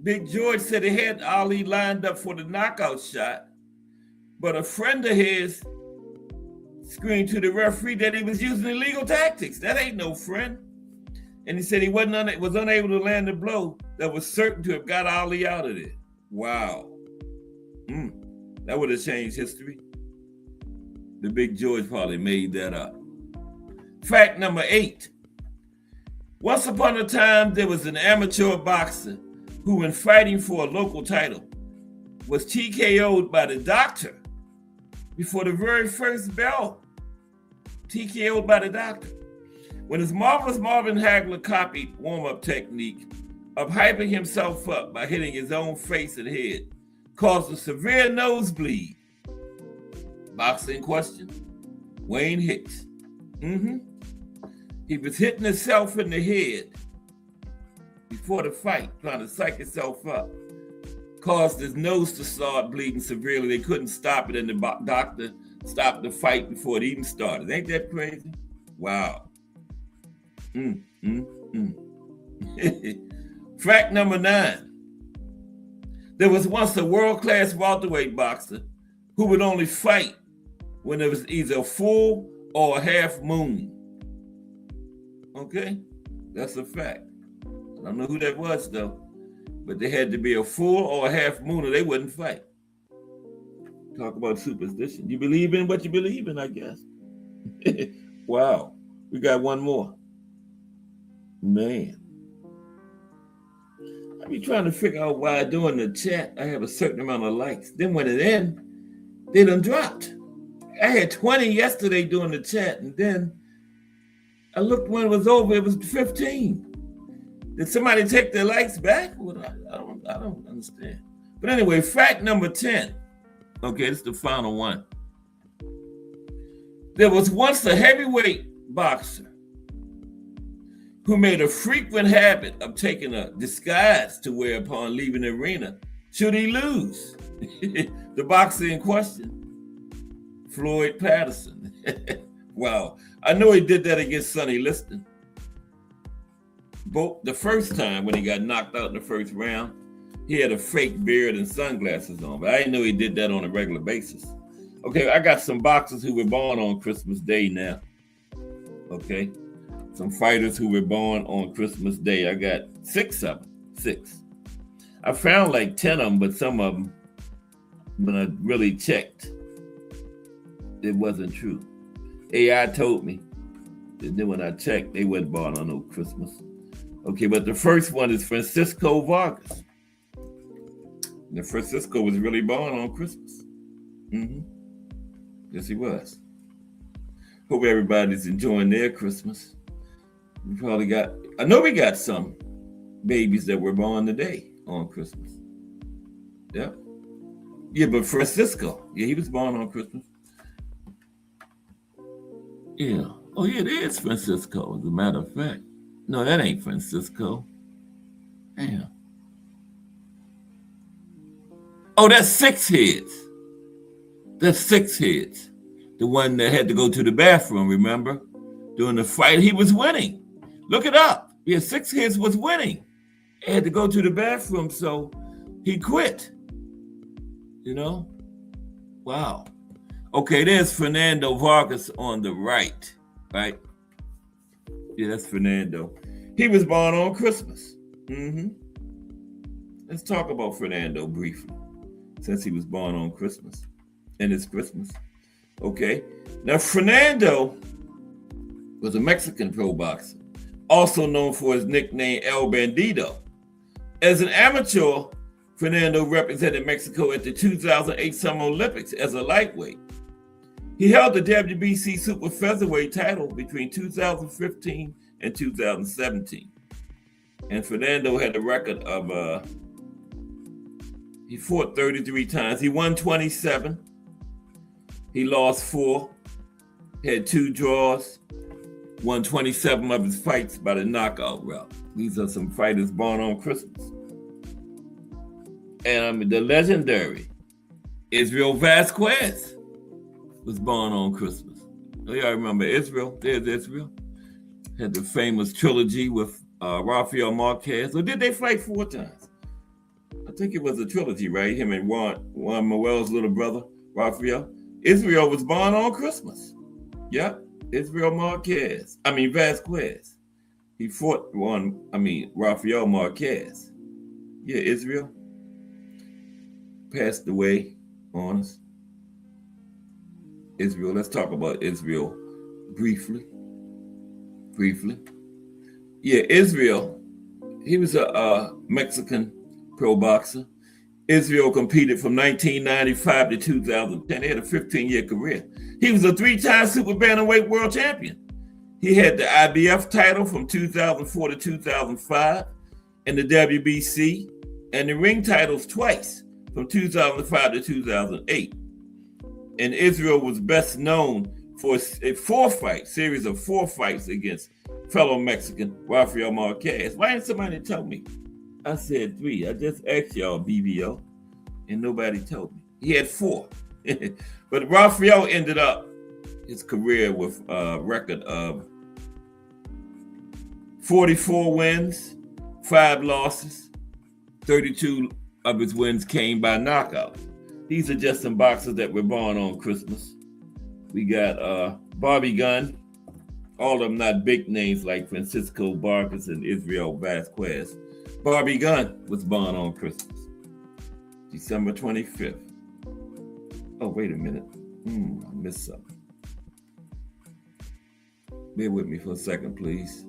Big George said he had Ali lined up for the knockout shot, but a friend of his screamed to the referee that he was using illegal tactics. That ain't no friend. And he said he was unable to land a blow that was certain to have got Ali out of there. Wow. That would have changed history. The Big George probably made that up. Fact number 8. Once upon a time, there was an amateur boxer who, when fighting for a local title, was TKO'd by the doctor before the very first bell. TKO'd by the doctor. When his marvelous Marvin Hagler copied warm-up technique of hyping himself up by hitting his own face and head, caused a severe nosebleed. Boxing question: Wayne Hicks. He was hitting himself in the head before the fight, trying to psych himself up. Caused his nose to start bleeding severely. They couldn't stop it, and the doctor stopped the fight before it even started. Ain't that crazy? Wow. Fact number 9. There was once a world-class welterweight boxer who would only fight when there was either a full or a half moon. Okay? That's a fact. I don't know who that was, though. But there had to be a full or a half moon or they wouldn't fight. Talk about superstition. You believe in what you believe in, I guess. Wow. We got one more. Man. I be trying to figure out why during the chat I have a certain amount of likes. Then when it ends, they done dropped. I had 20 yesterday during the chat, and then I looked when it was over, it was 15. Did somebody take their likes back? Well, I don't understand. But anyway, fact number 10. Okay, this is the final one. There was once a heavyweight boxer who made a frequent habit of taking a disguise to wear upon leaving the arena should he lose. The boxer in question, Floyd Patterson. Wow. I know he did that against Sonny Liston. Both the first time when he got knocked out in the first round, he had a fake beard and sunglasses on, but I didn't know he did that on a regular basis. Okay, I got some boxers who were born on Christmas Day now. Okay, some fighters who were born on Christmas Day. I got 6 of them, 6. I found like 10 of them, but some of them, when I really checked, it wasn't true. AI told me that then when I checked, they wasn't born on no Christmas. Okay, but the first one is Francisco Vargas. And Francisco was really born on Christmas. Yes, he was. Hope everybody's enjoying their Christmas. I know we got some babies that were born today on Christmas. Yeah. Yeah, but Francisco, he was born on Christmas. Yeah. Oh, yeah, it is Francisco, as a matter of fact. No, that ain't Francisco. Damn. Oh, that's 6 heads. That's 6 heads. The one that had to go to the bathroom, remember? During the fight, he was winning. Look it up. Yeah, 6 heads was winning. He had to go to the bathroom, so he quit. You know? Wow. Okay, there's Fernando Vargas on the right? Yeah, that's Fernando. He was born on Christmas. Let's talk about Fernando briefly, since he was born on Christmas, and it's Christmas. Okay, now Fernando was a Mexican pro boxer, also known for his nickname El Bandido. As an amateur, Fernando represented Mexico at the 2008 Summer Olympics as a lightweight. He held the WBC super featherweight title between 2015 and 2017. And Fernando had a record of, he fought 33 times. He won 27. He lost 4, had 2 draws, won 27 of his fights by the knockout route. These are some fighters born on Christmas. And the legendary Israel Vasquez was born on Christmas. Oh, y'all remember Israel? There's Israel. Had the famous trilogy with Rafael Marquez. Or did they fight 4 times? I think it was a trilogy, right? Him and Juan Manuel's little brother, Rafael. Israel was born on Christmas. Yep, Israel Vasquez. He fought Rafael Marquez. Yeah, Israel passed away on us. Israel, let's talk about Israel briefly. Yeah, Israel, he was a Mexican pro boxer. Israel competed from 1995 to 2010. He had a 15-year career. He was a 3-time super bantamweight world champion. He had the IBF title from 2004 to 2005 and the WBC and the ring titles twice from 2005 to 2008. And Israel was best known for a series of 4 fights against fellow Mexican Rafael Marquez. Why didn't somebody tell me? I said 3. I just asked y'all, BBO, and nobody told me. He had 4. But Rafael ended up his career with a record of 44 wins, 5 losses. 32 of his wins came by knockout. These are just some boxers that were born on Christmas. We got Bobby Gunn, all of them not big names like Francisco Vargas and Israel Vasquez. Bobby Gunn was born on Christmas, December 25th. Oh, wait a minute. I missed something. Bear with me for a second, please.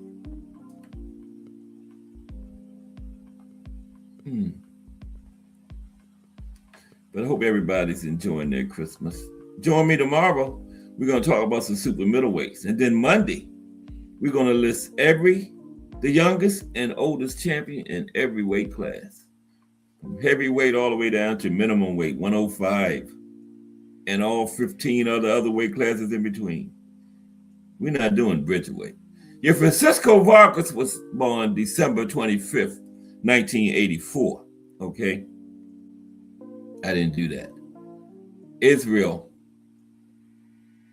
But I hope everybody's enjoying their Christmas. Join me tomorrow. We're going to talk about some super middleweights. And then Monday, we're going to list the youngest and oldest champion in every weight class. From heavyweight all the way down to minimum weight, 105. And all 15 other weight classes in between. We're not doing bridgeweight. Your Francisco Vargas was born December 25th, 1984. Okay? I didn't do that. Israel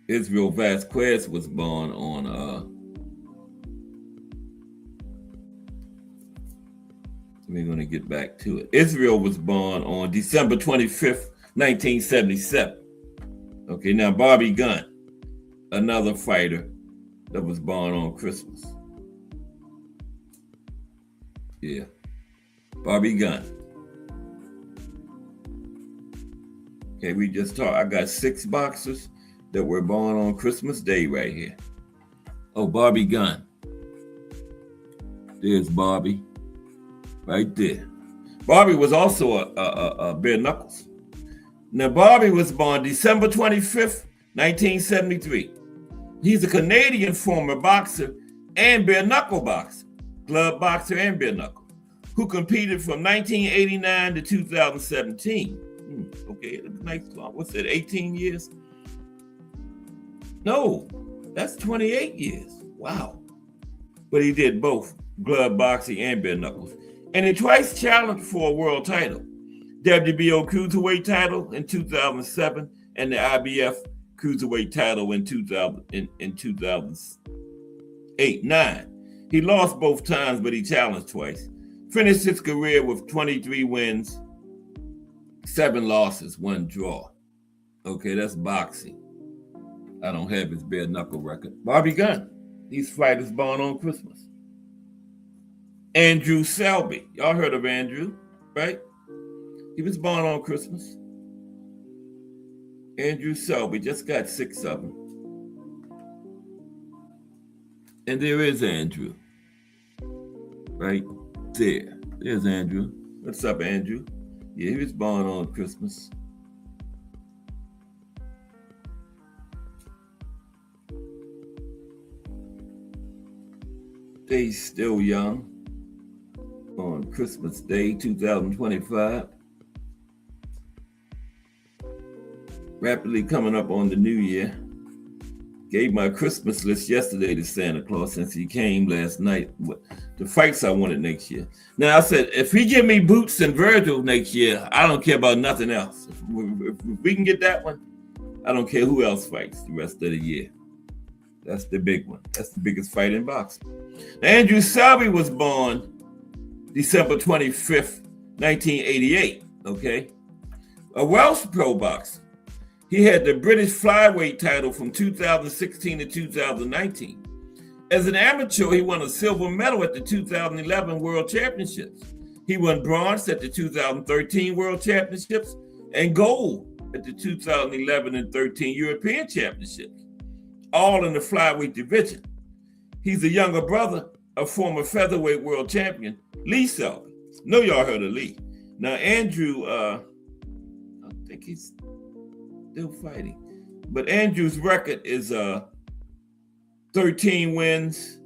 Vasquez was born on we're going to get back to it. Israel was born on December 25th, 1977. Okay, now Bobby Gunn, another fighter that was born on Christmas. Yeah, Bobby Gunn. Okay, we just talked. I got 6 boxers that were born on Christmas Day right here. Oh, Bobby Gunn. There's Bobby, right there. Bobby was also a bare knuckles. Now, Bobby was born December 25th, 1973. He's a Canadian former boxer and bare knuckle boxer, glove boxer and bare knuckle, who competed from 1989 to 2017. Okay, nice. What's that, 18 years? No, that's 28 years. Wow. But he did both glove boxing and bare knuckles. And he twice challenged for a world title. WBO cruiserweight title in 2007 and the IBF cruiserweight title in 2008-9. He lost both times, but he challenged twice. Finished his career with 23 wins, 7 losses, 1 draw. Okay, that's boxing. I don't have his bare knuckle record. Bobby Gunn. These fighters born on Christmas. Andrew Selby. Y'all heard of Andrew, right? He was born on Christmas. Andrew Selby, just got 6 of them. And there is Andrew. Right there. There's Andrew. What's up, Andrew? Yeah, he was born on Christmas. He's still young on Christmas Day, 2025. Rapidly coming up on the new year. Gave my Christmas list yesterday to Santa Claus since he came last night. The fights I wanted next year. Now I said, if he give me Boots and Virgil next year, I don't care about nothing else. If we can get that one, I don't care who else fights the rest of the year. That's the big one. That's the biggest fight in boxing. Now, Andrew Selby was born December 25th, 1988. Okay, a Welsh pro boxer. He had the British flyweight title from 2016 to 2019. As an amateur, he won a silver medal at the 2011 World Championships. He won bronze at the 2013 World Championships and gold at the 2011 and 13 European Championships, all in the flyweight division. He's a younger brother of former featherweight world champion Lee Selby. Know y'all heard of Lee. Now, Andrew, I think he's still fighting. But Andrew's record is 13 wins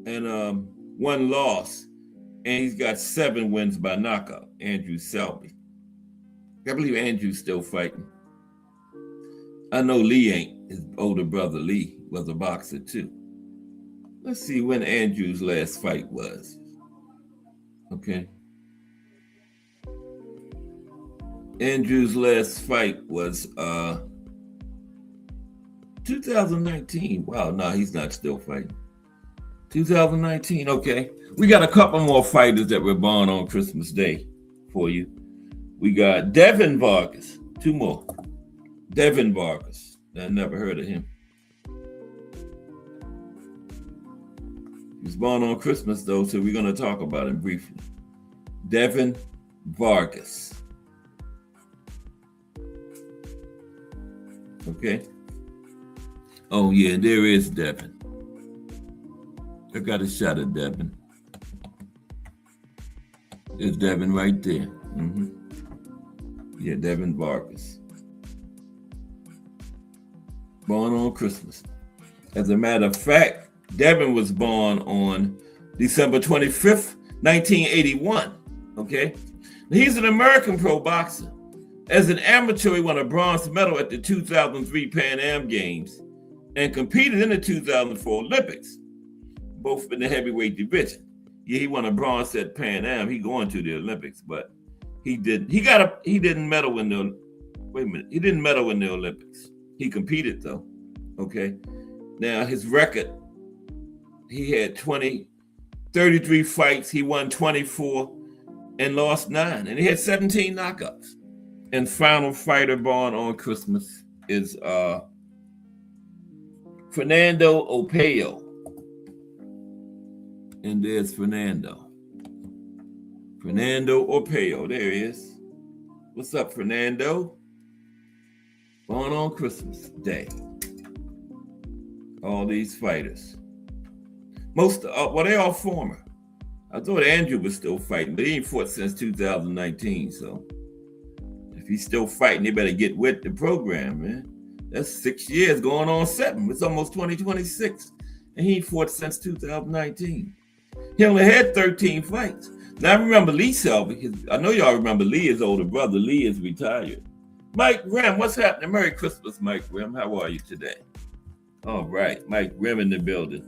and 1 loss. And he's got 7 wins by knockout, Andrew Selby. I believe Andrew's still fighting. I know Lee ain't. His older brother Lee was a boxer too. Let's see when Andrew's last fight was. Okay. Andrew's last fight was 2019. Wow, no, he's not still fighting. 2019, okay. We got a couple more fighters that were born on Christmas Day for you. We got Devin Vargas, 2 more. Devin Vargas, I never heard of him. He was born on Christmas though, so we're gonna talk about him briefly. Devin Vargas. Okay. Oh yeah, there is Devin. I got a shot of Devin. There's Devin right there. Mm-hmm. Yeah, Devin Vargas. Born on Christmas. As a matter of fact, Devin was born on December 25th, 1981. Okay. He's an American pro boxer. As an amateur, he won a bronze medal at the 2003 Pan Am Games and competed in the 2004 Olympics, both in the heavyweight division. Yeah, he won a bronze at Pan Am. He going to the Olympics, but he didn't. He didn't medal in the. Wait a minute. He didn't medal in the Olympics. He competed though. Okay. Now his record. He had 33 fights. He won 24 and lost 9, and he had 17 knockouts. And final fighter born on Christmas is Fernando Opeo. And there's Fernando. Fernando Opeo, there he is. What's up, Fernando? Born on Christmas Day. All these fighters. They all former. I thought Andrew was still fighting, but he ain't fought since 2019, so if he's still fighting, they better get with the program, man. That's 6 years going on 7. It's almost 2026. And he ain't fought since 2019. He only had 13 fights. Now I remember Lee Selby. I know y'all remember Lee, his older brother. Lee is retired. Mike Grimm, what's happening? Merry Christmas, Mike Grimm. How are you today? All right, Mike Grimm in the building.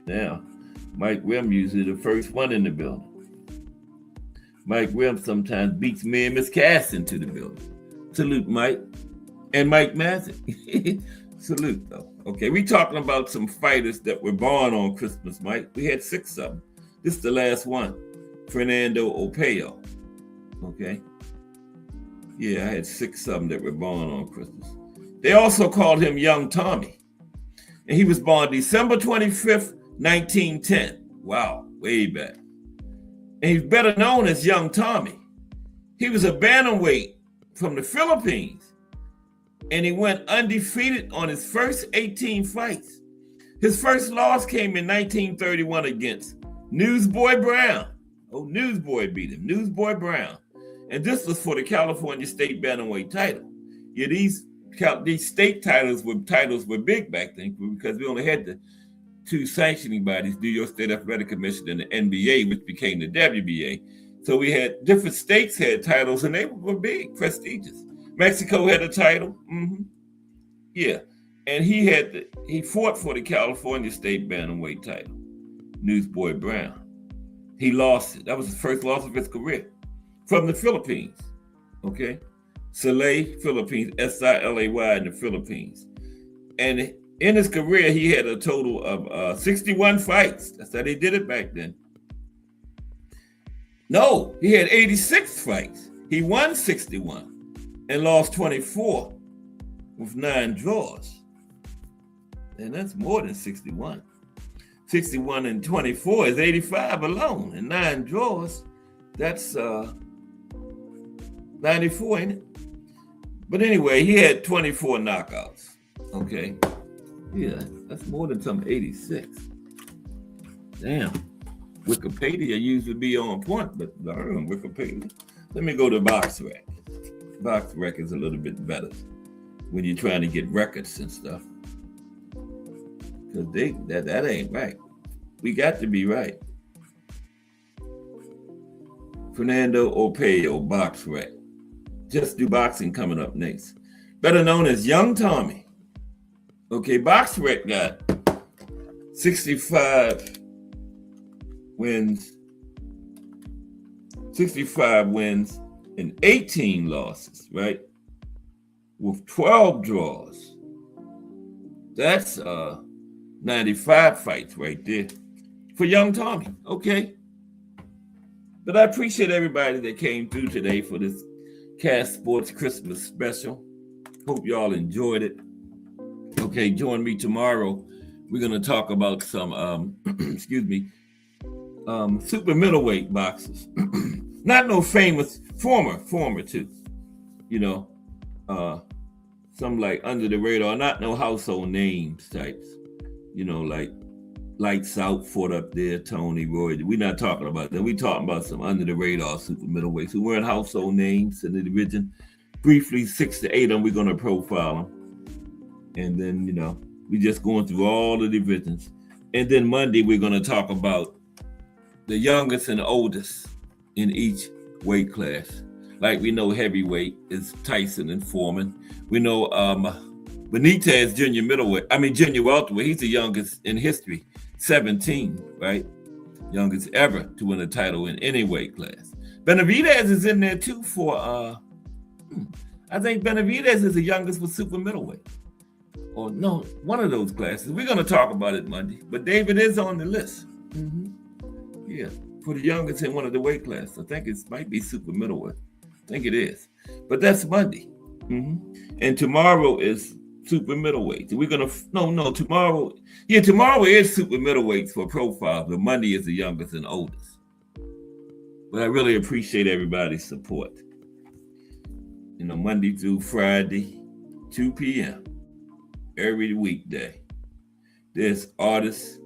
Now, Mike Grimm usually the first one in the building. Mike Grimm sometimes beats me and Miss Cass into the building. Salute, Mike. And Mike Mazik. Salute, though. Okay, we talking about some fighters that were born on Christmas, Mike. We had 6 of them. This is the last one. Fernando Opeo. Okay. Yeah, I had 6 of them that were born on Christmas. They also called him Young Tommy. And he was born December 25th, 1910. Wow, way back. And he's better known as Young Tommy. He was a bantamweight from the Philippines. And he went undefeated on his first 18 fights. His first loss came in 1931 against Newsboy Brown. Oh, Newsboy beat him. Newsboy Brown. And this was for the California State Bantamweight title. Yeah, these state titles were big back then because we only had the two sanctioning bodies, New York State Athletic Commission and the NBA, which became the WBA. So we had different states had titles and they were big, prestigious. Mexico had a title. Yeah. And he fought for the California State Bantamweight title, Newsboy Brown. He lost it. That was his first loss of his career from the Philippines. Okay. Silay, Philippines, Silay in the Philippines. And in his career, he had a total of 61 fights. That's how they did it back then. No, he had 86 fights. He won 61 and lost 24 with 9 draws. And that's more than 61. 61 and 24 is 85 alone, and 9 draws. That's 94, ain't it? But anyway, he had 24 knockouts. Okay. Yeah, that's more than some 86. Damn. Wikipedia used to be on point, but darn Wikipedia. Let me go to BoxRec. BoxRec is a little bit better when you're trying to get records and stuff. Because that ain't right. We got to be right. Fernando Opeo, BoxRec. Just Do Boxing coming up next. Better known as Young Tommy. Okay, BoxRec got 65 wins and 18 losses, right? With 12 draws. That's 95 fights right there for Young Tommy. Okay. But I appreciate everybody that came through today for this Cast Sports Christmas special. Hope y'all enjoyed it. Okay, join me tomorrow. We're going to talk about some, super middleweight boxers. Not no famous, former too. You know, some like under the radar, not no household names types. You know, like Lights Out fought up there, Tony Roy. We're not talking about that. We're talking about some under the radar super middleweights who weren't household names in the division. Briefly, 6 to 8 of them, we're going to profile them. And then, you know, we're just going through all the divisions. And then Monday, we're going to talk about the youngest and the oldest in each weight class. Like we know heavyweight is Tyson and Foreman. We know Benitez, junior welterweight. He's the youngest in history, 17, right? Youngest ever to win a title in any weight class. Benavidez is in there too for, I think Benavidez is the youngest for super middleweight. Or no, one of those classes. We're going to talk about it Monday, but David is on the list. Yeah, for the youngest in one of the weight classes. I think it might be super middleweight. I think it is. But that's Monday. And tomorrow is super middleweight. We're going to, tomorrow is super middleweight for profiles, but Monday is the youngest and oldest. But I really appreciate everybody's support. You know, Monday through Friday, 2 p.m. every weekday. There's artist,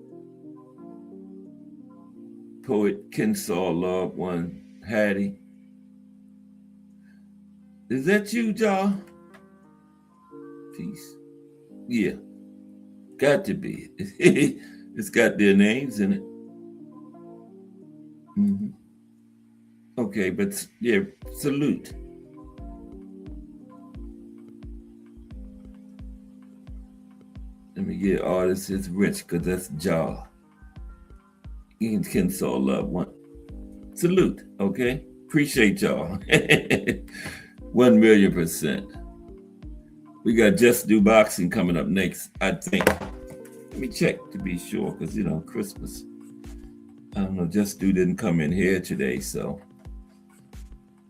poet Kensaw Loved One Hattie. Is that you, y'all? Peace. Yeah. Got to be. It's got their names in it. Okay, but yeah, salute. Let me get artist. It's Rich, because that's Jaw. Ian Kensaw Loved One. Salute, okay? Appreciate y'all. 1,000,000%. We got Just Do Boxing coming up next, I think. Let me check to be sure, because, you know, Christmas. I don't know, Just Do didn't come in here today, so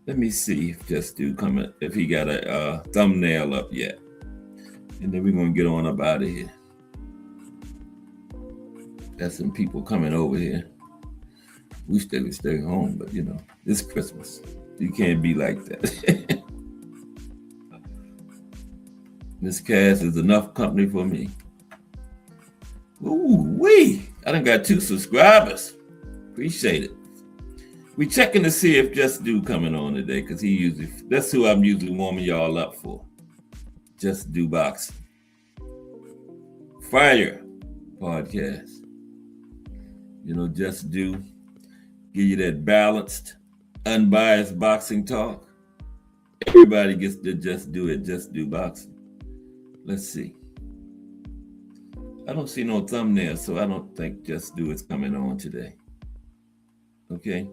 let me see if Just Do coming, if he got a thumbnail up yet. And then we're going to get on up out of here. Got some people coming over here. We still stay home, but, you know, it's Christmas. You can't be like that. This cast is enough company for me. Ooh-wee. I done got 2 subscribers. Appreciate it. We checking to see if Just Do coming on today, because that's who I'm usually warming y'all up for. Just Do Boxing. Fire podcast. You know, Just Do. Give you that balanced, unbiased boxing talk. Everybody gets to just do it. Just Do Boxing. Let's see. I don't see no thumbnail, so I don't think Just Do is coming on today. Okay.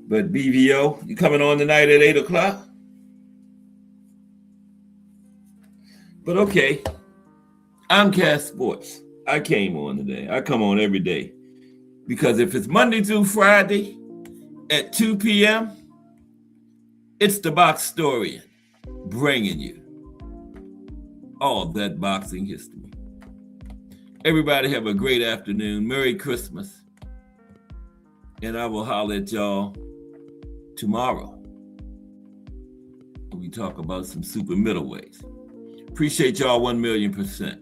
But BVO, you coming on tonight at 8 o'clock? But okay. I'm Cass Sports. I came on today. I come on every day. Because if it's Monday through Friday at 2 p.m., it's the Boxtorian bringing you all that boxing history. Everybody have a great afternoon. Merry Christmas. And I will holler at y'all tomorrow. We talk about some super middleweights. Appreciate y'all 1,000,000%.